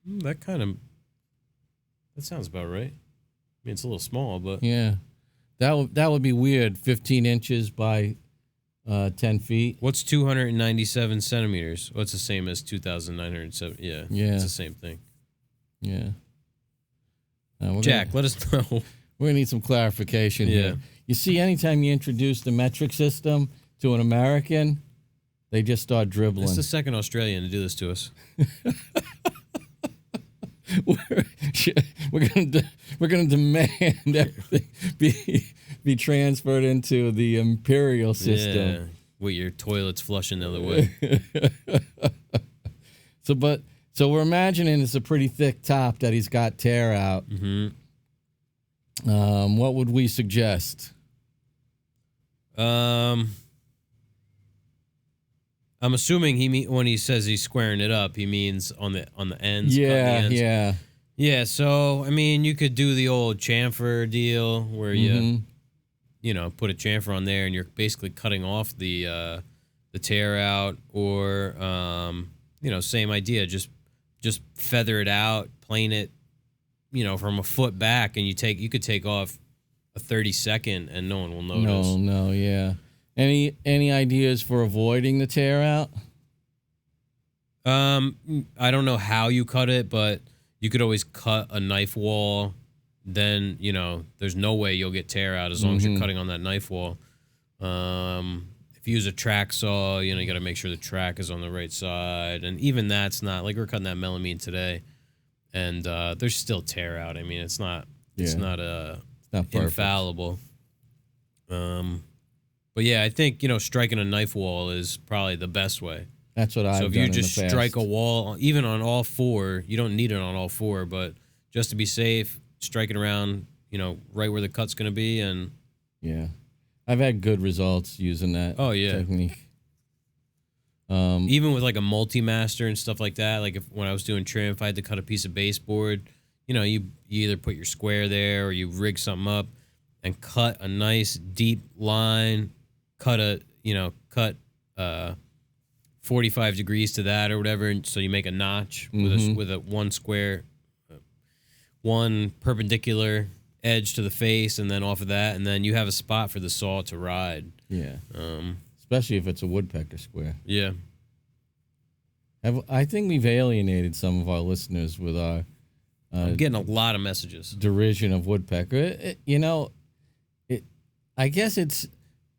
That sounds about right. I mean, it's a little small, but... Yeah. That would be weird. 15 inches by 10 feet. What's 297 centimeters? Well, it's the same as 2,907. Yeah. It's the same thing. Yeah. Jack, let us know. We're going to need some clarification here. You see, anytime you introduce the metric system to an American, they just start dribbling. It's the second Australian to do this to us. We're going to demand everything be transferred into the imperial system. Yeah. With your toilets flushing the other way. So we're imagining it's a pretty thick top that he's got tear out. Mm-hmm. What would we suggest? I'm assuming when he says he's squaring it up, he means on the ends. Yeah. So I mean, you could do the old chamfer deal where you put a chamfer on there and you're basically cutting off the tear out, or same idea, just feather it out, plane it, from a foot back, and you could take off a 30-second and no one will notice. No, yeah. Any ideas for avoiding the tear out? I don't know how you cut it, but you could always cut a knife wall. Then, there's no way you'll get tear out as long as you're cutting on that knife wall. If you use a track saw, you got to make sure the track is on the right side. And even that's not, like we're cutting that melamine today, and there's still tear out. I mean, it's not infallible. But yeah, I think, striking a knife wall is probably the best way. That's what I've done. So if you just strike a wall, even on all four, you don't need it on all four, but just to be safe, strike it around, right where the cut's going to be. And yeah, I've had good results using that technique. Even with like a multi-master and stuff like that, like when I was doing trim, if I had to cut a piece of baseboard, you either put your square there or you rig something up and cut a nice deep line, cut 45 degrees to that or whatever, and so you make a notch with a one square, one perpendicular edge to the face, and then off of that, and then you have a spot for the saw to ride. Yeah. Especially if it's a woodpecker square. Yeah. I think we've alienated some of our listeners with our I'm getting a lot of messages. Derision of woodpecker. I guess it's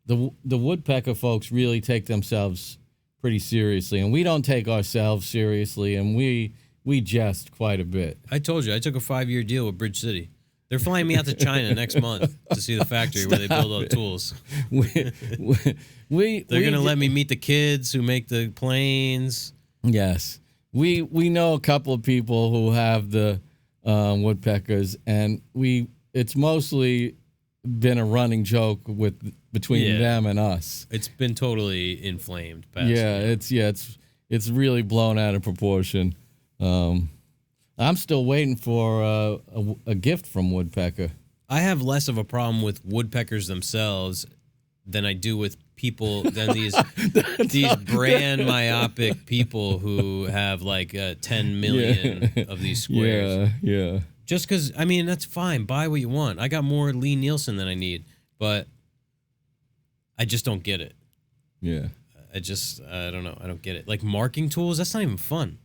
the woodpecker folks really take themselves pretty seriously, and we don't take ourselves seriously, and we jest quite a bit. I told you, I took a 5-year deal with Bridge City. They're flying me out to China next month to see the factory where they build all the tools. They're going to let me meet the kids who make the planes. Yes. We know a couple of people who have the woodpeckers, and it's mostly been a running joke between them and us. It's been totally inflamed. It's really blown out of proportion. I'm still waiting for a gift from Woodpecker. I have less of a problem with woodpeckers themselves than I do with people than these brand myopic people who have like 10 million of these squares. Yeah. Just because, I mean, that's fine. Buy what you want. I got more Lee Nielsen than I need, but I just don't get it. Yeah. I don't know. I don't get it. Like marking tools, that's not even fun.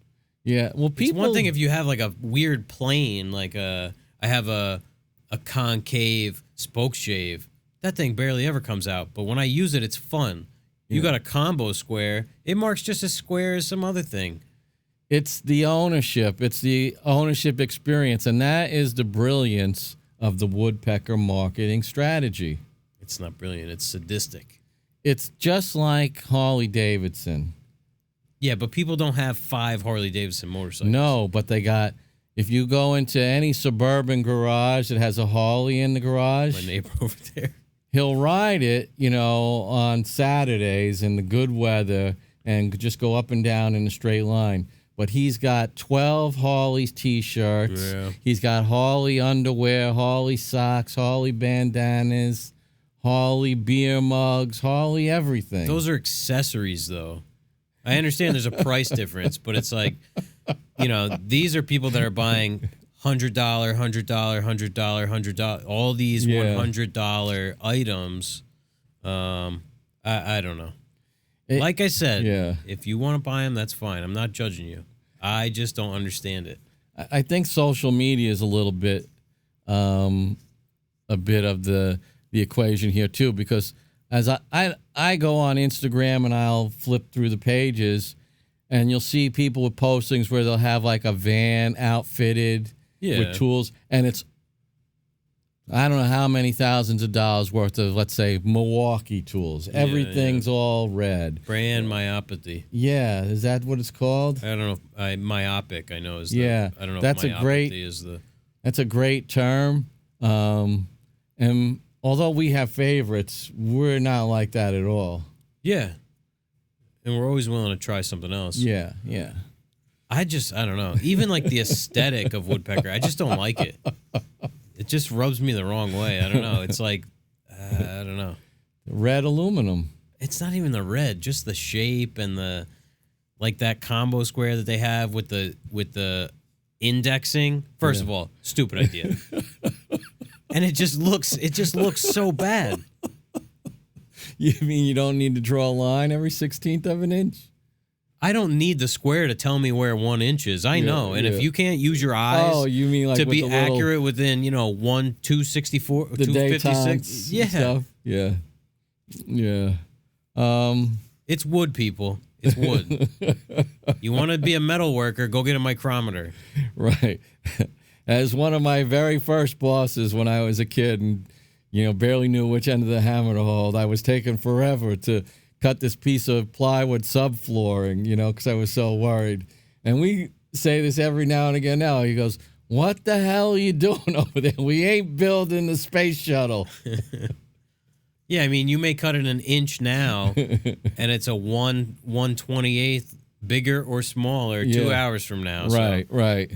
Yeah. Well, It's one thing if you have like a weird plane, like I have a concave spoke shave. That thing barely ever comes out, but when I use it, it's fun. You got a combo square. It marks just as square as some other thing. It's the ownership. It's the ownership experience, and that is the brilliance of the Woodpecker marketing strategy. It's not brilliant. It's sadistic. It's just like Harley Davidson. Yeah, but people don't have 5 Harley Davidson motorcycles. No, but they got... If you go into any suburban garage that has a Harley in the garage... My neighbor over there. He'll ride it, on Saturdays in the good weather and just go up and down in a straight line. But he's got 12 Harley's T-shirts. Yeah. He's got Harley underwear, Harley socks, Harley bandanas, Harley beer mugs, Harley everything. Those are accessories, though. I understand there's a price difference, but it's like, these are people that are buying $100, $100, all these $100 items. I don't know. Like I said, if you want to buy them, that's fine. I'm not judging you. I just don't understand it. I think social media is a little bit, a bit of the equation here too, because as I go on Instagram and I'll flip through the pages, and you'll see people with postings where they'll have like a van outfitted with tools, and it's I don't know how many thousands of dollars worth of, let's say, Milwaukee tools. Everything's all red. Brand myopathy. Yeah, is that what it's called? I don't know. Myopic, I know is. I don't know. That's if myopathy is the. That's a great term. And although we have favorites, we're not like that at all. Yeah. And we're always willing to try something else. Yeah. I don't know. Even like the aesthetic of Woodpecker, I just don't like it. It just rubs me the wrong way. I don't know. It's like, I don't know. Red aluminum. It's not even the red, just the shape and the, like that combo square that they have with the indexing. First of all, stupid idea. And it just looks so bad. You mean you don't need to draw a line every 16th of an inch? I don't need the square to tell me where 1 inch is. I know. And if you can't use your eyes you mean like to be accurate within, 264, the 256. Yeah. Stuff. Yeah. It's wood, people. It's wood. You want to be a metal worker, go get a micrometer. Right. As one of my very first bosses when I was a kid and, barely knew which end of the hammer to hold, I was taking forever to cut this piece of plywood subflooring, because I was so worried. And we say this every now and again now. He goes, "What the hell are you doing over there? We ain't building the space shuttle." Yeah, I mean, you may cut it an inch now, and it's a 1/28 bigger or smaller 2 hours from now. Right.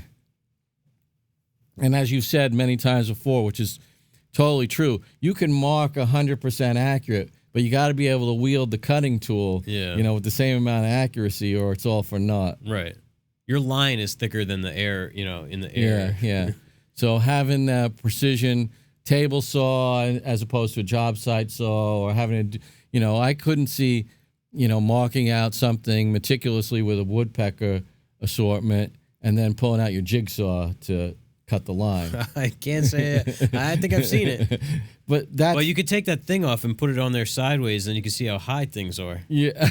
And as you've said many times before, which is totally true, you can mark 100% accurate, but you got to be able to wield the cutting tool, with the same amount of accuracy, or it's all for naught. Right. Your line is thicker than the air, in the air. Yeah. So having that precision table saw as opposed to a job site saw, or having I couldn't see, marking out something meticulously with a Woodpecker assortment and then pulling out your jigsaw to cut the line. I can't say it. I think I've seen it. But you could take that thing off and put it on there sideways, and you can see how high things are. Yeah.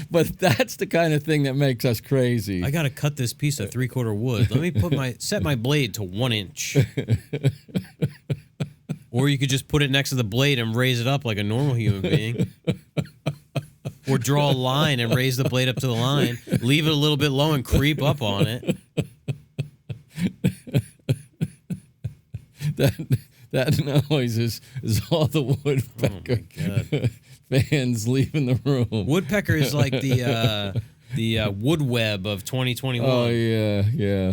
But that's the kind of thing that makes us crazy. I got to cut this piece of 3/4 wood. Let me set my blade to 1 inch. Or you could just put it next to the blade and raise it up like a normal human being. Or draw a line and raise the blade up to the line, leave it a little bit low and creep up on it. That noise is all the woodpecker fans leaving the room. Woodpecker is like the wood web of 2021. Oh yeah,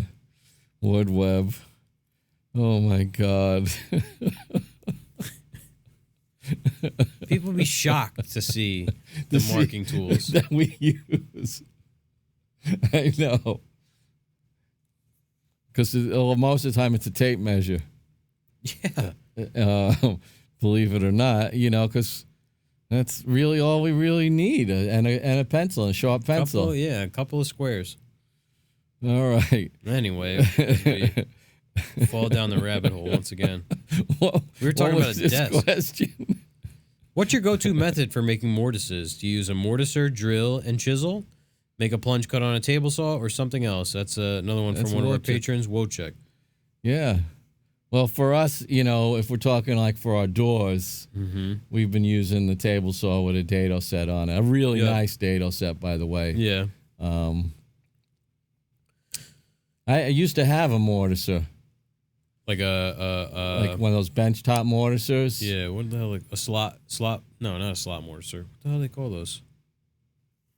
wood web. Oh my God. People would be shocked to see the marking tools that we use. I know. Because most of the time it's a tape measure. Yeah. Believe it or not, because that's really all we really need, and a pencil, and a sharp pencil. A couple of squares. All right. Anyway, as we fall down the rabbit hole once again. We were talking about a desk. Question? What's your go-to method for making mortises? Do you use a mortiser, drill, and chisel? Make a plunge cut on a table saw or something else? That's another one from one of our patrons, Wojciech. Yeah. Well, for us, if we're talking like for our doors, we've been using the table saw with a dado set on it. A really nice dado set, by the way. Yeah. I used to have a mortiser. Like like one of those benchtop mortisers. Yeah, what the hell? Like a slot? No, not a slot mortiser. What the hell do they call those?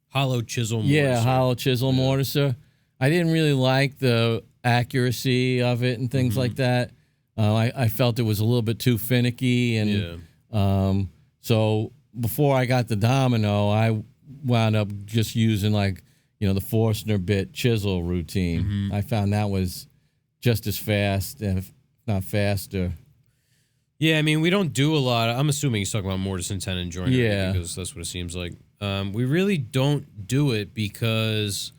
Hollow chisel mortiser. Yeah, hollow chisel mortiser. I didn't really like the accuracy of it and things like that. I felt it was a little bit too finicky, and so before I got the Domino, I wound up just using the Forstner bit chisel routine. I found that was just as fast, if not faster. Yeah, I mean, we don't do a lot. I'm assuming he's talking about mortise and tenon joinery because that's what it seems like. We really don't do it because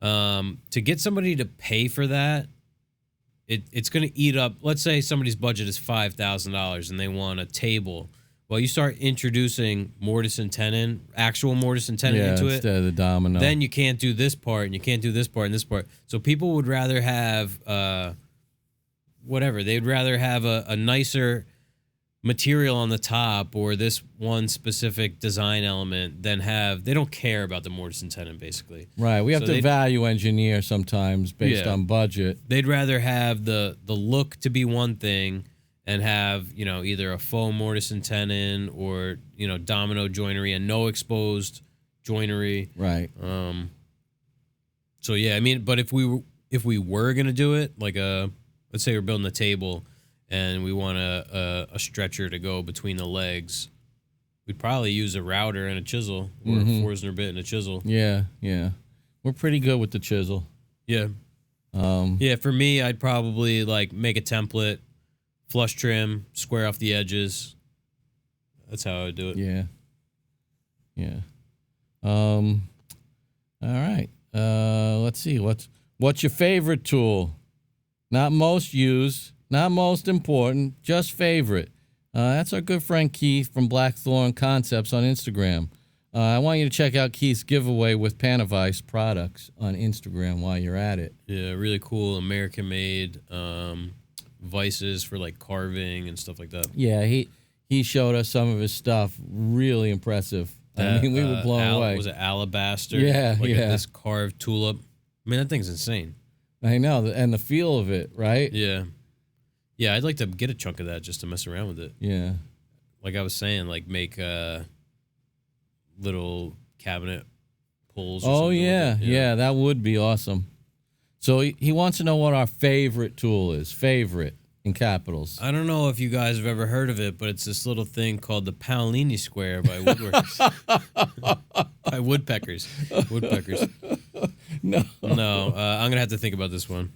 to get somebody to pay for that, it's going to eat up. Let's say somebody's budget is $5,000 and they want a table. Well, you start introducing mortise and tenon, actual mortise and tenon into it. Instead of the Domino. Then you can't do this part, and you can't do this part and this part. So people would rather have whatever. They'd rather have a nicer material on the top or this one specific design element than they don't care about the mortise and tenon, basically. Right. We have to value engineer sometimes based on budget. They'd rather have the look to be one thing and have, either a faux mortise and tenon or, domino joinery and no exposed joinery. Right. So yeah, I mean, but if we were going to do it, like let's say we're building a table and we want a stretcher to go between the legs, we'd probably use a router and a chisel or a Forstner bit and a chisel. Yeah. We're pretty good with the chisel. Yeah. Yeah, for me, I'd probably make a template, flush trim, square off the edges. That's how I would do it. Yeah. All right. Let's see. What's your favorite tool? Not most used, not most important, just favorite. That's our good friend Keith from Blackthorn Concepts on Instagram. I want you to check out Keith's giveaway with Panavice products on Instagram while you're at it. Yeah, really cool American-made vices for carving and stuff like that. Yeah, he showed us some of his stuff. Really impressive. I mean, we were blown away. Was it alabaster? Yeah, this carved tulip. I mean, that thing's insane. I know, and the feel of it, right? Yeah. Yeah, I'd like to get a chunk of that just to mess around with it. Yeah. Like I was saying, make little cabinet pulls. Oh, yeah. Yeah, that would be awesome. So he wants to know what our favorite tool is. Favorite in capitals. I don't know if you guys have ever heard of it, but it's this little thing called the Paolini square by woodworkers. By woodpeckers. No, I'm going to have to think about this one.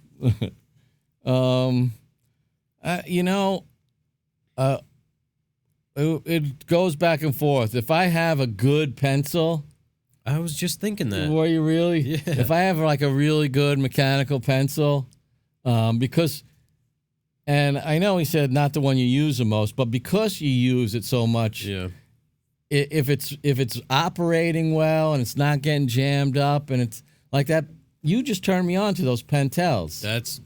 It goes back and forth. If I have a good pencil... I was just thinking that. Were you really? Yeah. If I have a really good mechanical pencil, because... And I know he said not the one you use the most, but because you use it so much, if it's operating well and it's not getting jammed up and it's like that, you just turned me on to those Pentels. Is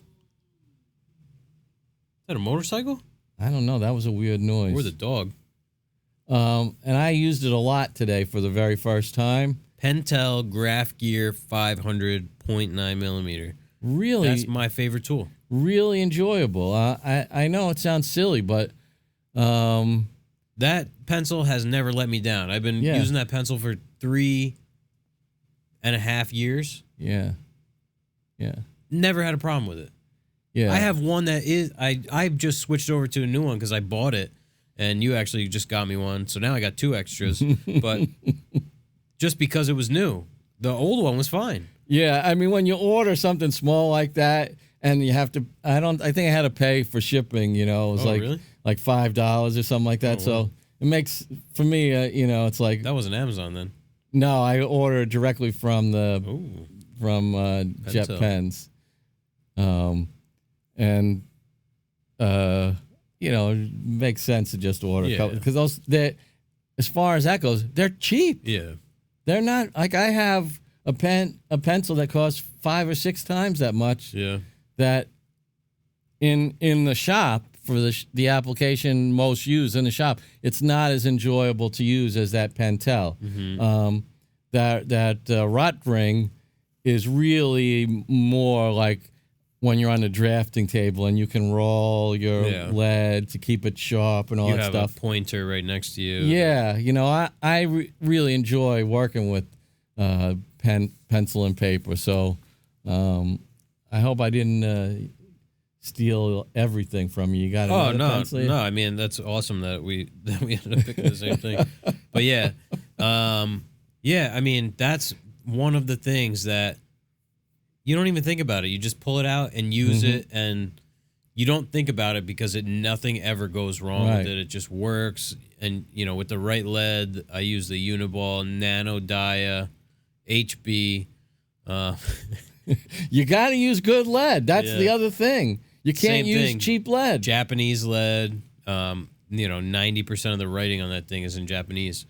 that a motorcycle? I don't know. That was a weird noise. Or the dog. And I used it a lot today for the very first time. Pentel Graf Gear 500.9 millimeter. Really? That's my favorite tool. Really enjoyable. I know it sounds silly, but That pencil has never let me down. I've been using that pencil for 3.5 years. Yeah. Never had a problem with it. Yeah. I have one that is, I've just switched over to a new one because I bought it, and you actually just got me one. So now I got 2 extras, but just because it was new. The old one was fine. Yeah, I mean, when you order something small like that, and you have to, I think I had to pay for shipping. It was really? like $5 or something like that. So it makes, for me, it's like that wasn't Amazon then. No, I ordered directly from Jet Pens, and it makes sense to just order a couple because as far as that goes, they're cheap. Yeah, they're not like I have a pencil that costs 5 or 6 times that much. Yeah, that in the shop for the application most used in the shop, it's not as enjoyable to use as that Pentel. Mm-hmm. That rot ring is really more like when you're on the drafting table and you can roll your lead to keep it sharp and all that stuff. You have a pointer right next to you. Yeah, I really enjoy working with pencil and paper. So I hope I didn't steal everything from you. You got another pencil? No. I mean, that's awesome that we ended up picking the same thing. But yeah, I mean, that's one of the things that you don't even think about it. You just pull it out and use it, and you don't think about it because nothing ever goes wrong with it. It just works. And, with the right lead, I use the Uniball, Nano Dia, HB. You got to use good lead. That's the other thing. You can't use cheap lead. Japanese lead. 90% of the writing on that thing is in Japanese.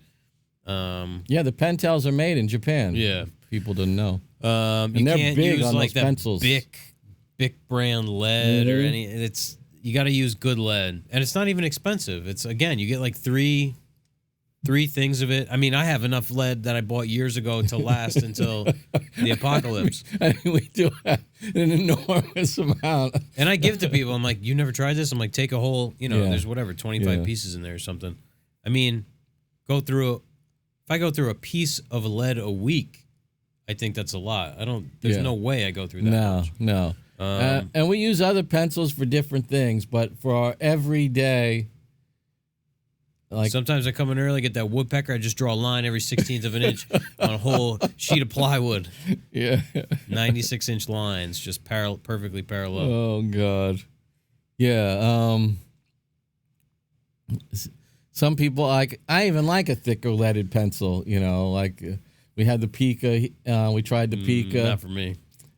The Pentels are made in Japan. Yeah. People didn't know. And they're can't big use on like those pencils. Bic brand lead or any. You got to use good lead, and it's not even expensive. It's again, you get like three things of it. I mean, I have enough lead that I bought years ago to last until the apocalypse. We do have an enormous amount. And I give to people. I'm like, you never tried this? I'm like, take a whole, there's 25 pieces in there or something. I mean, if I go through a piece of lead a week, I think that's a lot. There's no way I go through that much. No. And we use other pencils for different things, but for our everyday, sometimes I come in early, get that woodpecker, I just draw a line every 16th of an inch on a whole sheet of plywood. Yeah. 96-inch lines, just perfectly parallel. Oh, God. Yeah. Some people I even like a thicker leaded pencil, we had the Pica, we tried the Pica. Not for me.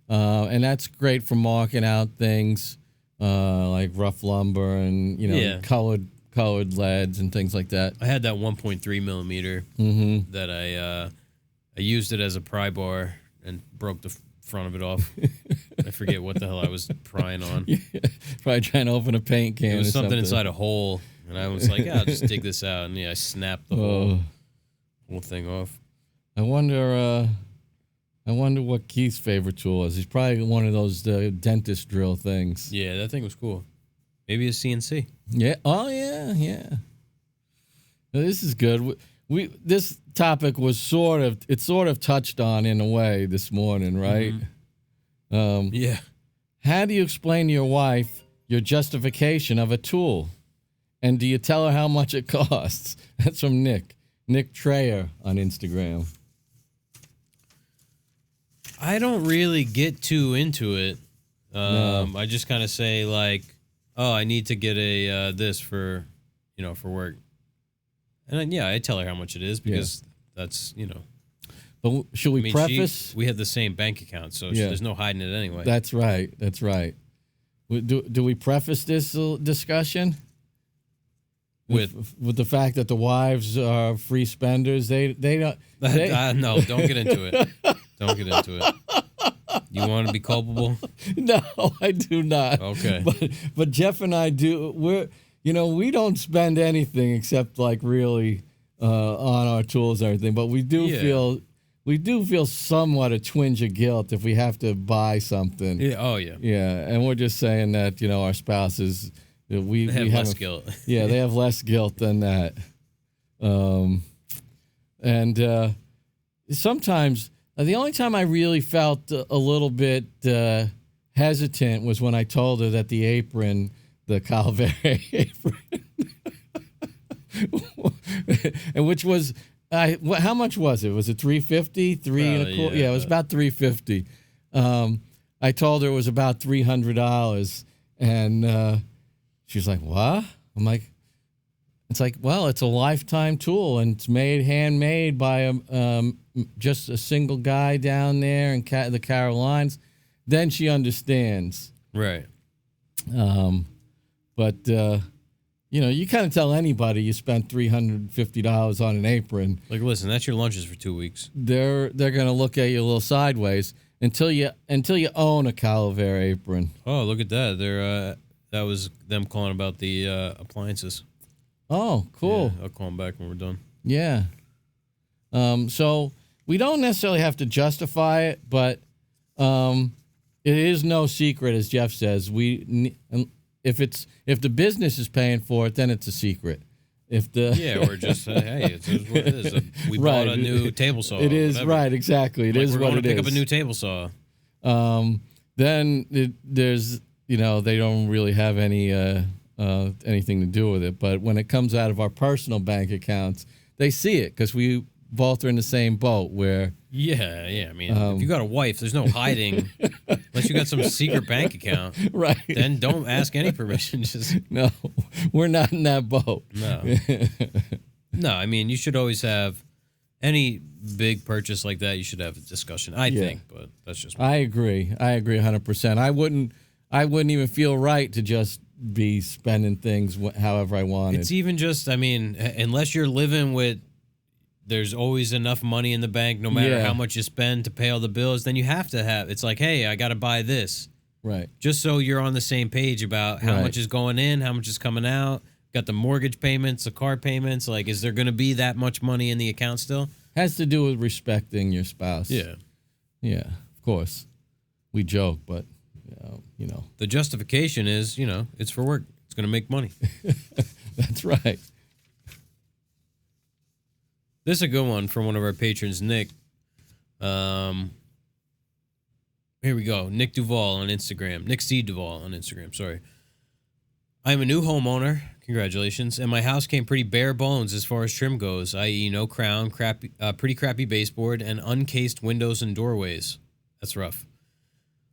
And that's great for marking out things like rough lumber and, colored leads and things like that. I had that 1.3 millimeter that I used it as a pry bar and broke the front of it off. I forget what the hell I was prying on. Probably trying to open a paint can. It was or something inside a hole, and I was like, I'll just dig this out. And I snapped the whole thing off. I wonder what Keith's favorite tool is. He's probably one of those dentist drill things. Yeah, that thing was cool. Maybe a CNC. Yeah. Oh, yeah. This is good. This topic was sort of touched on in a way this morning, right? Yeah. How do you explain to your wife your justification of a tool? And do you tell her how much it costs? That's from Nick Trayer on Instagram. I don't really get too into it. No. I just kind of say like, oh, I need to get a this for work. And then, I tell her how much it is because that's, But should we preface? We have the same bank account, so there's no hiding it anyway. That's right. Do we preface this discussion with the fact that the wives are free spenders? They don't. No, don't get into it. Don't get into it. You want to be culpable? No, I do not. Okay. But Jeff and I do. We don't spend anything except like really on our tools and everything. But we do feel somewhat a twinge of guilt if we have to buy something. Yeah. Oh yeah. Yeah, and we're just saying that our spouses We have less guilt. Yeah, they have less guilt than that. And sometimes the only time I really felt a little bit hesitant was when I told her that the apron, the Calvary apron, and which was, how much was it? Was it $350? $325? Yeah, it was about $350. I told her it was about $300, and she's like, "What?" I'm like, "It's like, well, it's a lifetime tool, and it's handmade by just a single guy down there in the Carolines." Then she understands, right? But you kind of tell anybody you spent $350 on an apron. Like, listen, that's your lunches for 2 weeks. They're gonna look at you a little sideways until you own a Calvary apron. Oh, look at that! That was them calling about the appliances. Oh, cool. Yeah, I'll call them back when we're done. Yeah. So we don't necessarily have to justify it, but it is no secret, as Jeff says. If the business is paying for it, then it's a secret. Or just hey, it's what it is. We bought a new table saw. It is whatever. Right, exactly. It is what it is. We're going to pick up a new table saw. Then there's they don't really have anything to do with it. But when it comes out of our personal bank accounts, they see it because we both are in the same boat. Where I mean, if you got a wife, there's no hiding unless you got some secret bank account. Right. Then don't ask any permission. Just no, we're not in that boat. No, I mean, you should always have any big purchase like that. You should have a discussion. I think, but that's just me. I agree 100%. I wouldn't even feel right to just be spending things however I wanted. It's even just, I mean, unless you're living with, there's always enough money in the bank no matter how much you spend to pay all the bills, then you have to have, it's like, hey, I got to buy this. Right. Just so you're on the same page about how much is going in, how much is coming out, got the mortgage payments, the car payments, like, is there going to be that much money in the account still? Has to do with respecting your spouse. Yeah. Yeah, of course. We joke, but, The justification is, it's for work. It's going to make money. That's right. This is a good one from one of our patrons, Nick. Here we go. Nick Duvall on Instagram. Nick C. Duvall on Instagram, sorry. I'm a new homeowner. Congratulations. And my house came pretty bare bones as far as trim goes, i.e. no crown, pretty crappy baseboard, and uncased windows and doorways. That's rough.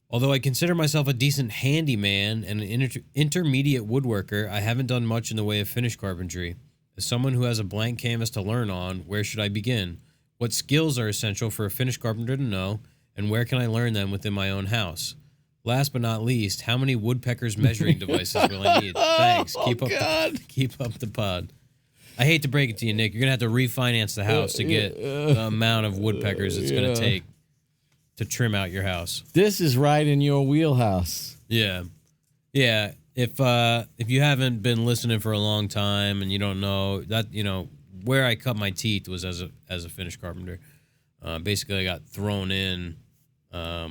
Although I consider myself a decent handyman and an intermediate woodworker, I haven't done much in the way of finish carpentry. As someone who has a blank canvas to learn on, where should I begin? What skills are essential for a finish carpenter to know, and where can I learn them within my own house? Last but not least, how many woodpeckers measuring devices will I need? Thanks. Keep up the pod. I hate to break it to you, Nick. You're going to have to refinance the house to get the amount of woodpeckers it's going to take to trim out your house. This is right in your wheelhouse. Yeah. Yeah. If you haven't been listening for a long time and you don't know that, where I cut my teeth was as a finish carpenter. Basically I got thrown in, a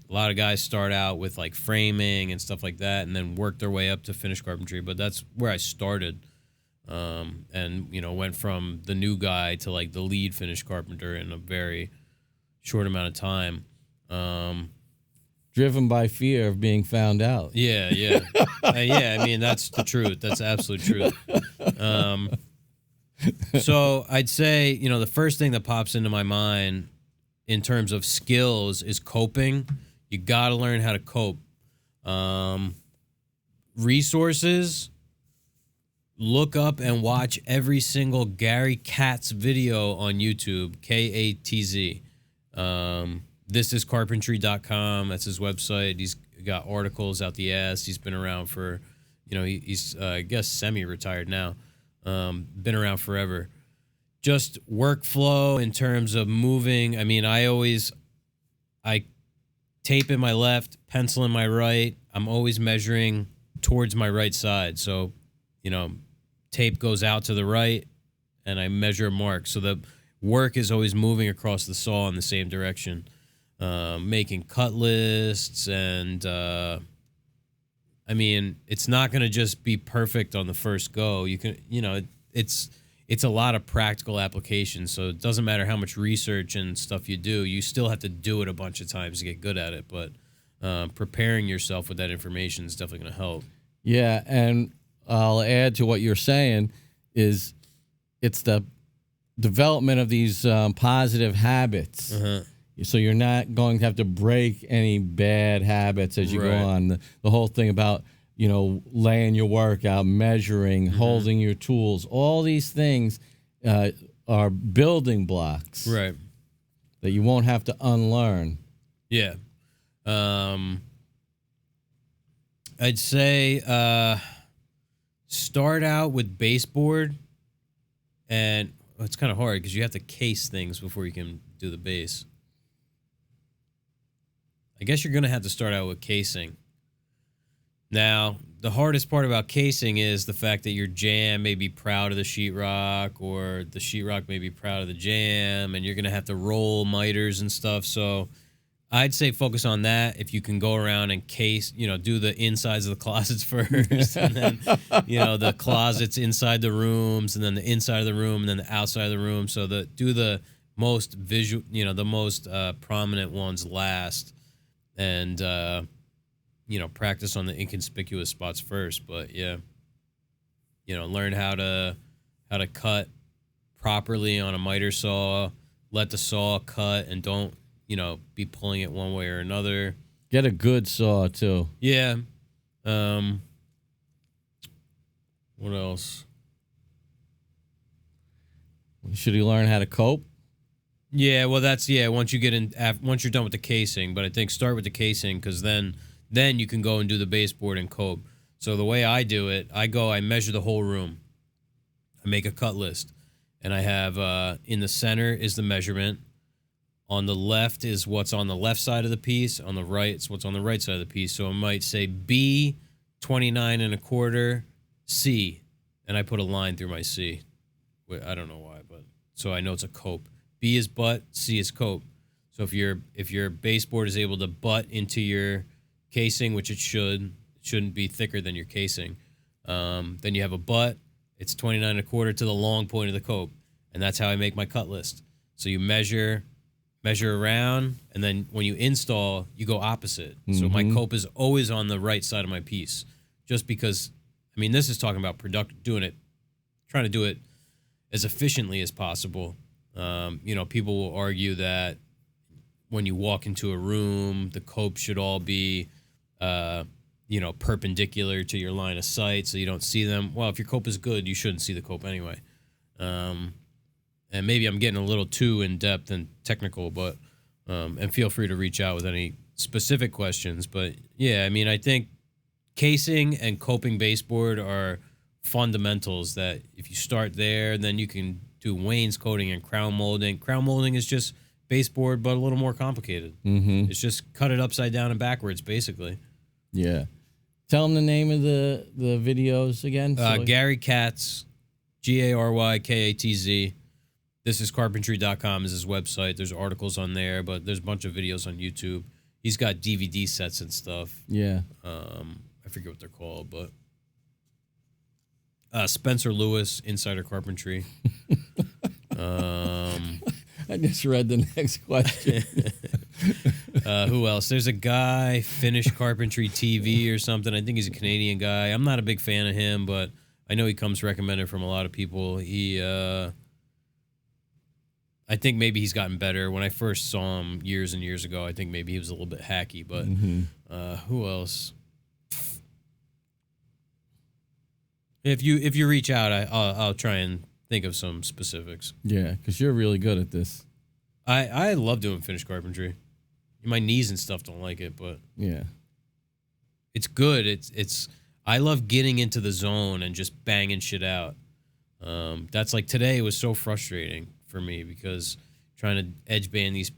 lot of guys start out with like framing and stuff like that and then work their way up to finish carpentry, but that's where I started. And went from the new guy to like the lead finish carpenter in a very short amount of time. Driven by fear of being found out. Yeah. I mean, that's the truth. That's absolute truth. So I'd say, the first thing that pops into my mind in terms of skills is coping. You got to learn how to cope. Resources, look up and watch every single Gary Katz video on YouTube, Katz. Thisiscarpentry.com. That's his website. He's got articles out the ass. He's been around for, he's, I guess, semi-retired now. Been around forever. Just workflow in terms of moving. I mean, I tape in my left, pencil in my right. I'm always measuring towards my right side. So, tape goes out to the right and I measure a mark. So the work is always moving across the saw in the same direction. Making cut lists and I mean, it's not going to just be perfect on the first go. You can, it's a lot of practical application. So it doesn't matter how much research and stuff you do. You still have to do it a bunch of times to get good at it. But preparing yourself with that information is definitely going to help. Yeah, and I'll add to what you're saying is it's the development of these positive habits. So you're not going to have to break any bad habits as you go on. The whole thing about, laying your work out, measuring, holding your tools, all these things are building blocks. Right. That you won't have to unlearn. Yeah. I'd say start out with baseboard, and it's kind of hard because you have to case things before you can do the base. I guess you're going to have to start out with casing. Now, the hardest part about casing is the fact that your jam may be proud of the sheetrock, or the sheetrock may be proud of the jam, and you're going to have to roll miters and stuff. So I'd say focus on that. If you can go around and case, do the insides of the closets first, and then, the closets inside the rooms, and then the inside of the room, and then the outside of the room. So do the most visual, the most prominent ones last. And, practice on the inconspicuous spots first. But yeah, learn how to cut properly on a miter saw, let the saw cut, and don't, be pulling it one way or another. Get a good saw too. Yeah. What else? Should he learn how to cope? Yeah, well, that's once you're done with the casing. But I think start with the casing, because then you can go and do the baseboard and cope. So the way I do it, I measure the whole room. I make a cut list, and I have in the center is the measurement. On the left is what's on the left side of the piece. On the right is what's on the right side of the piece. So I might say B 29 1/4 C, and I put a line through my C. I don't know why, but so I know it's a cope. B is butt, C is cope. So if your baseboard is able to butt into your casing, which it shouldn't be thicker than your casing, then you have a butt. It's 29 1/4 to the long point of the cope, and that's how I make my cut list. So you measure around, and then when you install, you go opposite. So my cope is always on the right side of my piece, just because. I mean, this is talking about trying to do it as efficiently as possible. People will argue that when you walk into a room, the cope should all be, perpendicular to your line of sight so you don't see them. Well, if your cope is good, you shouldn't see the cope anyway. And maybe I'm getting a little too in-depth and technical, but and feel free to reach out with any specific questions. But, yeah, I mean, I think casing and coping baseboard are fundamentals that if you start there, then you can do wainscoting and crown molding. Crown molding is just baseboard, but a little more complicated. It's just cut it upside down and backwards, basically. Yeah. Tell them the name of the videos again. Gary Katz, GaryKatz. This is carpentry.com is his website. There's articles on there, but there's a bunch of videos on YouTube. He's got DVD sets and stuff. Yeah. I forget what they're called, but Spencer Lewis, Insider Carpentry. I just read the next question. Who else? There's a guy, Finnish Carpentry TV or something. I think he's a Canadian guy. I'm not a big fan of him, but I know he comes recommended from a lot of people. I think maybe he's gotten better. When I first saw him years and years ago, I think maybe he was a little bit hacky, but who else? If you reach out, I'll try and think of some specifics. Yeah, because you're really good at this. I love doing Finnish carpentry. My knees and stuff don't like it, but yeah, it's good. It's I love getting into the zone and just banging shit out. That's like today was so frustrating for me because trying to edge band these,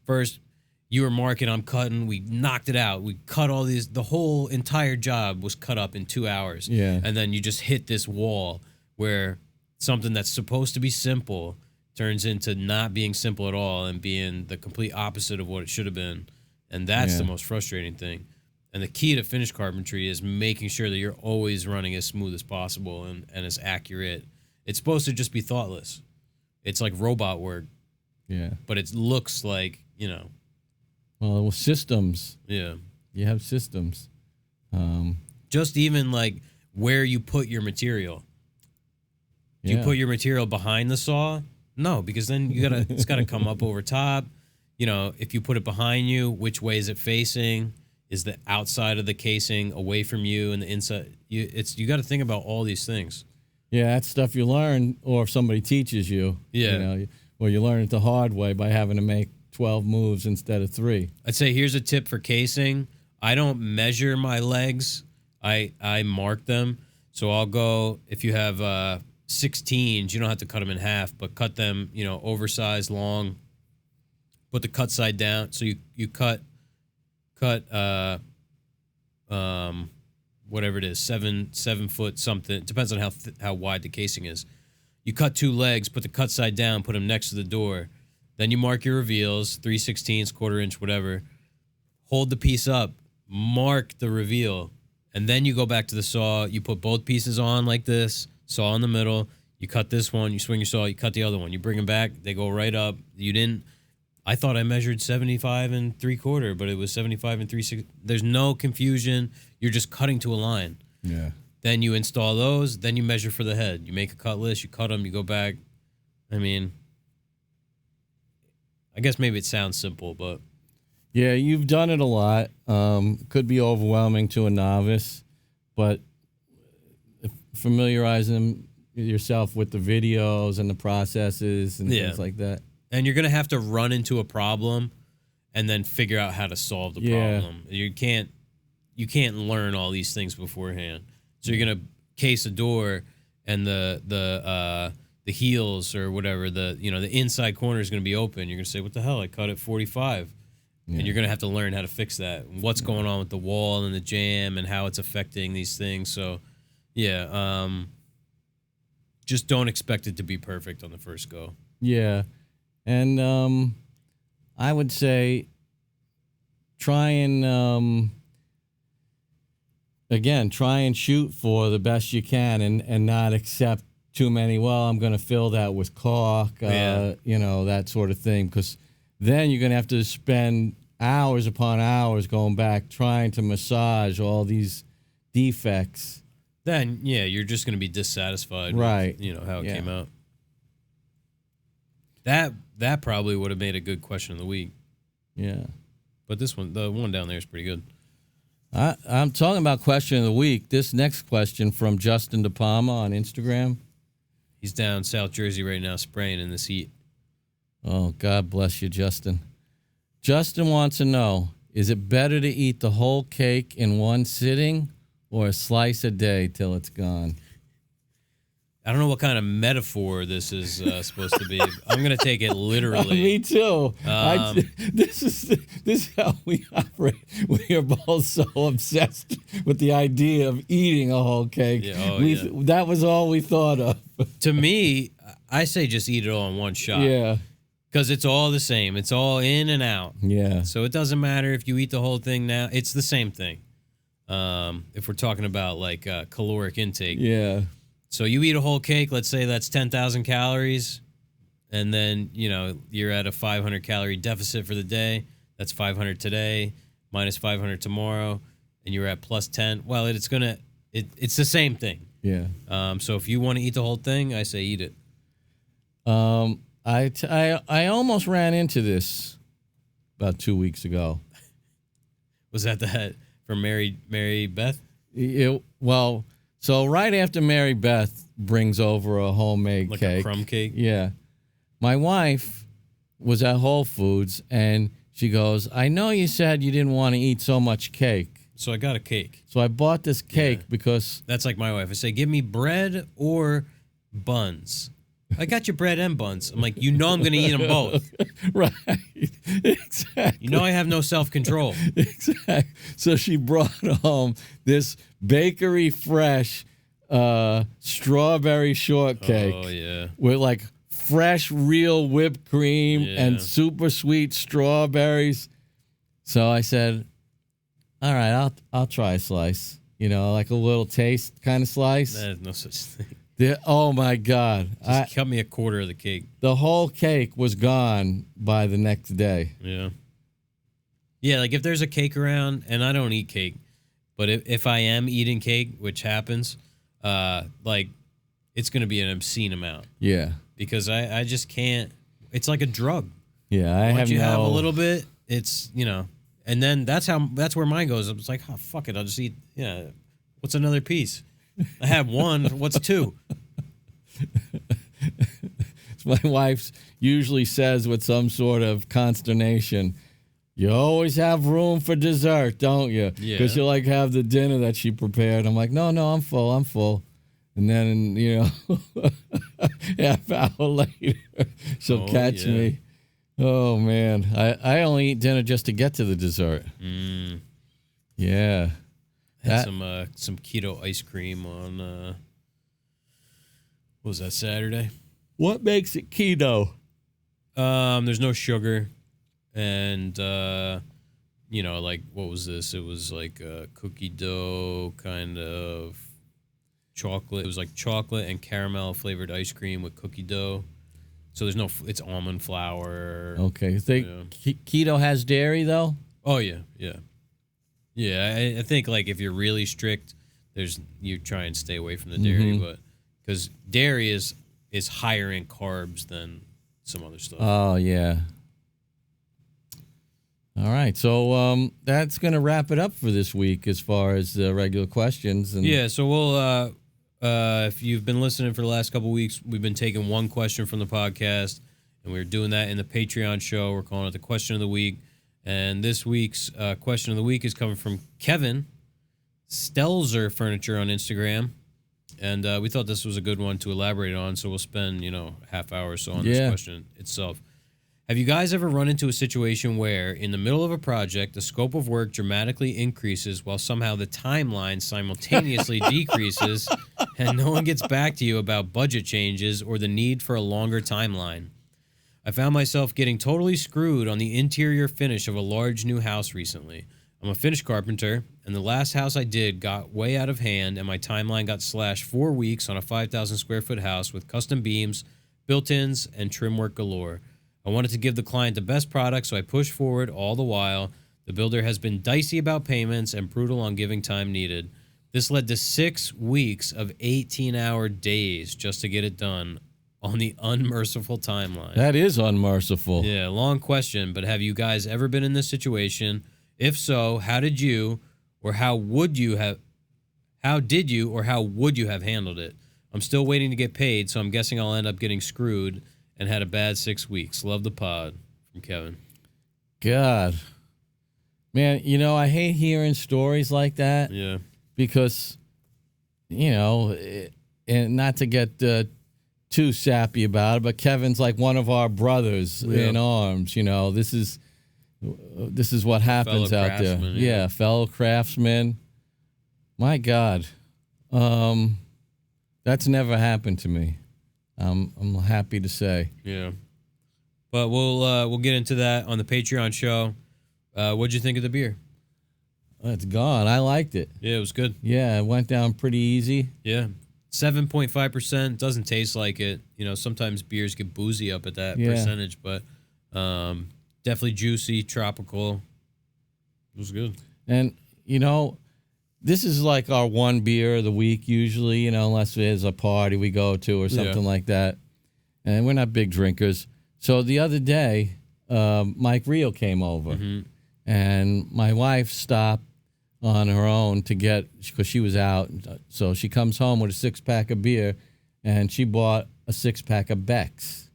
first you were marking, I'm cutting, we knocked it out. We cut all these, the whole entire job was cut up in 2 hours. Yeah. And then you just hit this wall where something that's supposed to be simple turns into not being simple at all and being the complete opposite of what it should have been. And that's the most frustrating thing. And the key to finished carpentry is making sure that you're always running as smooth as possible and as accurate. It's supposed to just be thoughtless. It's like robot work. Yeah. But it looks like, Well, systems. Yeah. You have systems. Just even like where you put your material. Do you put your material behind the saw? No, because then it's gotta come up over top. If you put it behind you, which way is it facing? Is the outside of the casing away from you and the inside? You got to think about all these things. Yeah, that's stuff you learn, or if somebody teaches you. Yeah. Or you learn it the hard way by having to make 12 moves instead of 3. I'd say here's a tip for casing. I don't measure my legs. I mark them. So I'll go, if you have 16s, you don't have to cut them in half, but cut them, oversized, long. Put the cut side down. So you cut whatever it is, 7 foot something. It depends on how wide the casing is. You cut 2 legs, put the cut side down, put them next to the door. Then you mark your reveals, 3/16, quarter inch, whatever. Hold the piece up, mark the reveal, and then you go back to the saw. You put both pieces on like this, saw in the middle. You cut this one, you swing your saw, you cut the other one. You bring them back, they go right up. I thought I measured 75 3/4, but it was 75 3/6. There's no confusion. You're just cutting to a line. Yeah. Then you install those. Then you measure for the head. You make a cut list. You cut them. You go back. I mean, I guess maybe it sounds simple, but yeah, you've done it a lot. Could be overwhelming to a novice, but familiarizing yourself with the videos and the processes and things like that. And you're going to have to run into a problem and then figure out how to solve the problem. You can't learn all these things beforehand. So you're going to case a door and the heels or whatever, the inside corner is going to be open. You're going to say, what the hell? I cut it 45. Yeah. And you're going to have to learn how to fix that. What's going on with the wall and the jam and how it's affecting these things. So, just don't expect it to be perfect on the first go. Yeah. And I would say try and shoot for the best you can and not accept too many. Well, I'm going to fill that with caulk, that sort of thing, because then you're going to have to spend hours upon hours going back trying to massage all these defects. Then, you're just going to be dissatisfied right. with, how it came out. That probably would have made a good question of the week. Yeah. But the one down there is pretty good. I'm talking about question of the week. This next question from Justin De Palma on Instagram. He's down South Jersey right now spraying in this heat. Oh, God bless you, Justin. Justin wants to know, is it better to eat the whole cake in one sitting or a slice a day till it's gone? I don't know what kind of metaphor this is supposed to be. I'm going to take it literally. Me too. This is how we operate. We are both so obsessed with the idea of eating a whole cake. That was all we thought of. To me, I say just eat it all in one shot. Yeah. Because it's all the same. It's all in and out. Yeah. So it doesn't matter if you eat the whole thing now. It's the same thing. If we're talking about like caloric intake. Yeah. So you eat a whole cake, let's say that's 10,000 calories, and then, you're at a 500 calorie deficit for the day. That's 500 today, minus 500 tomorrow, and you're at plus 10. Well, it's the same thing. Yeah. So if you want to eat the whole thing, I say eat it. I almost ran into this about 2 weeks ago. Was that for Mary Beth? So right after Mary Beth brings over a homemade cake. Like a crumb cake? Yeah. My wife was at Whole Foods, and she goes, I know you said you didn't want to eat so much cake. So I got a cake. So I bought this cake because... That's like my wife. I say, give me bread or buns. I got your bread and buns. I'm like, I'm going to eat them both. Right. Exactly. I have no self-control. Exactly. So she brought home this bakery fresh strawberry shortcake. Oh, yeah. With like fresh, real whipped cream and super sweet strawberries. So I said, all right, I'll try a slice. You know, like a little taste kind of slice. There's no such thing. Oh my God! Just cut me a quarter of the cake. The whole cake was gone by the next day. Yeah. Yeah, like if there's a cake around, and I don't eat cake, but if I am eating cake, which happens, like it's going to be an obscene amount. Yeah. Because I just can't. It's like a drug. Yeah, Once you have a little bit, it's, you know, and then that's where mine goes. It's like, oh, fuck it, I'll just eat. Yeah, what's another piece? I have one. What's two? My wife usually says with some sort of consternation, you always have room for dessert, don't you? Yeah. Because you like have the dinner that she prepared. I'm like, no, I'm full. And then, you know, half hour later, she'll catch me. Oh, man. I only eat dinner just to get to the dessert. Yeah. Had some keto ice cream on, what was that, Saturday? What makes it keto? There's no sugar. And, you know, like, what was this? It was like a cookie dough kind of chocolate. It was like chocolate and caramel flavored ice cream with cookie dough. So there's no, it's almond flour. Okay. Keto has dairy, though? Oh, yeah. Yeah, I think, like, if you're really strict, you try and stay away from the dairy, but because dairy is higher in carbs than some other stuff. Oh, yeah. All right, so that's going to wrap it up for this week as far as the regular questions. And yeah, so we'll, if you've been listening for the last couple of weeks, we've been taking one question from the podcast, and we're doing that in the Patreon show. We're calling it the Question of the Week. And this week's question of the week is coming from Kevin Stelzer Furniture on Instagram. And we thought this was a good one to elaborate on, so we'll spend, a half hour or so on this question itself. Have you guys ever run into a situation where, in the middle of a project, the scope of work dramatically increases while somehow the timeline simultaneously decreases, and no one gets back to you about budget changes or the need for a longer timeline? I found myself getting totally screwed on the interior finish of a large new house recently. I'm a finish carpenter, and the last house I did got way out of hand, and my timeline got slashed 4 weeks on a 5,000 square foot house with custom beams, built-ins, and trim work galore. I wanted to give the client the best product, so I pushed forward all the while. The builder has been dicey about payments and brutal on giving time needed. This led to 6 weeks of 18-hour days just to get it done on the unmerciful timeline. That is unmerciful. Yeah, long question, but have you guys ever been in this situation? If so, how did you or how would you have handled it? I'm still waiting to get paid, so I'm guessing I'll end up getting screwed and had a bad 6 weeks. Love the pod. From Kevin. God. Man, I hate hearing stories like that. Yeah. Because, and not to get too sappy about it, but Kevin's like one of our brothers in arms. This is what happens out there. Yeah, fellow craftsmen. My God, that's never happened to me. I'm happy to say. Yeah, but we'll get into that on the Patreon show. What'd you think of the beer? It's gone. I liked it. Yeah, it was good. Yeah, it went down pretty easy. Yeah. 7.5%. Doesn't taste like it. Sometimes beers get boozy up at that percentage, but definitely juicy, tropical. It was good. And, this is like our one beer of the week usually, unless there's a party we go to or something like that. And we're not big drinkers. So the other day, Mike Rio came over, and my wife stopped on her own to get, because she was out. So she comes home with a 6-pack of beer, and she bought a 6-pack of Beck's.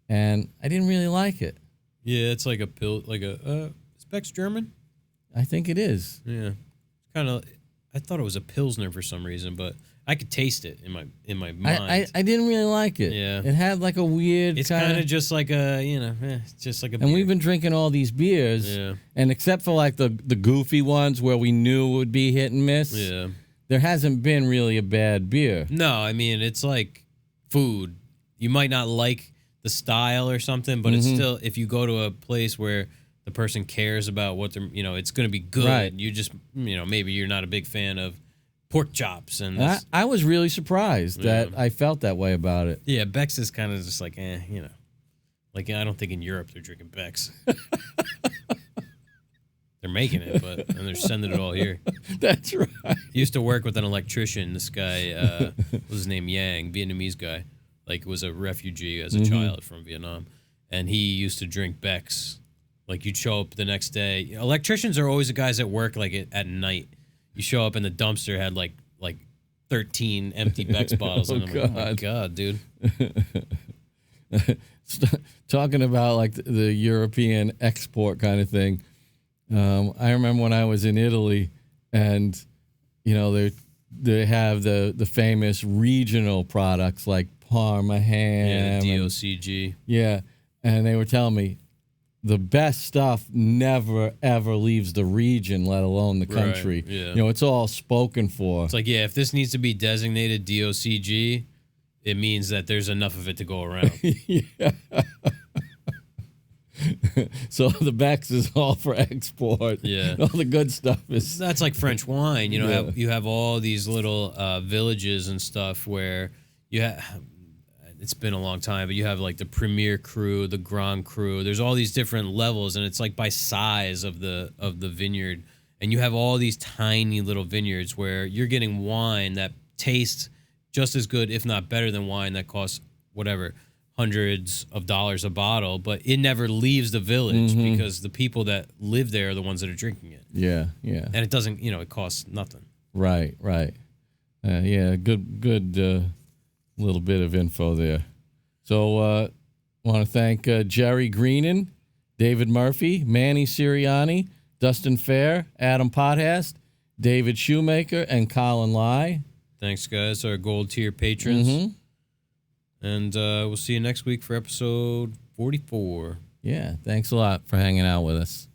And I didn't really like it. Yeah, it's like a pill, is Beck's German? I think it is. Yeah. Kind of, I thought it was a Pilsner for some reason, but I could taste it in my mind. I didn't really like it. Yeah. It had like a weird It's kind of just like it's just like a beer. And we've been drinking all these beers. Yeah. And except for like the goofy ones where we knew it would be hit and miss. Yeah. There hasn't been really a bad beer. No, I mean, it's like food. You might not like the style or something, but it's still, if you go to a place where the person cares about what they're, it's going to be good. Right. You just, maybe you're not a big fan of pork chops. And I was really surprised that I felt that way about it. Yeah, Beck's is kind of just like, Like, I don't think in Europe they're drinking Beck's. They're making it, and they're sending it all here. That's right. He used to work with an electrician. This guy, what was his name? Yang, Vietnamese guy. Like, was a refugee as a child from Vietnam. And he used to drink Beck's. Like, you'd show up the next day. Electricians are always the guys that work, like, at night. You show up and the dumpster had, like 13 empty Beck's bottles. And I'm like, oh, my God, dude. Talking about, like, the European export kind of thing. I remember when I was in Italy, and they have the famous regional products like Parma ham, DOCG, and they were telling me the best stuff never ever leaves the region, let alone the country. Right, yeah. It's all spoken for. It's like, if this needs to be designated DOCG, it means that there's enough of it to go around. Yeah. So the Beck's is all for export. Yeah. All the good stuff is... That's like French wine. You have all these little villages and stuff where you have... It's been a long time, but you have like the Premier Cru, the Grand Cru. There's all these different levels, and it's like by size of the vineyard. And you have all these tiny little vineyards where you're getting wine that tastes just as good, if not better than wine that costs whatever, hundreds of dollars a bottle, but it never leaves the village because the people that live there are the ones that are drinking it. Yeah, yeah. And it doesn't, it costs nothing. Right. Yeah, good little bit of info there. So I want to thank Jerry Greenan, David Murphy, Manny Sirianni, Dustin Fair, Adam Pothast, David Shoemaker, and Colin Lai. Thanks, guys, our gold tier patrons. And we'll see you next week for episode 44. Yeah, thanks a lot for hanging out with us.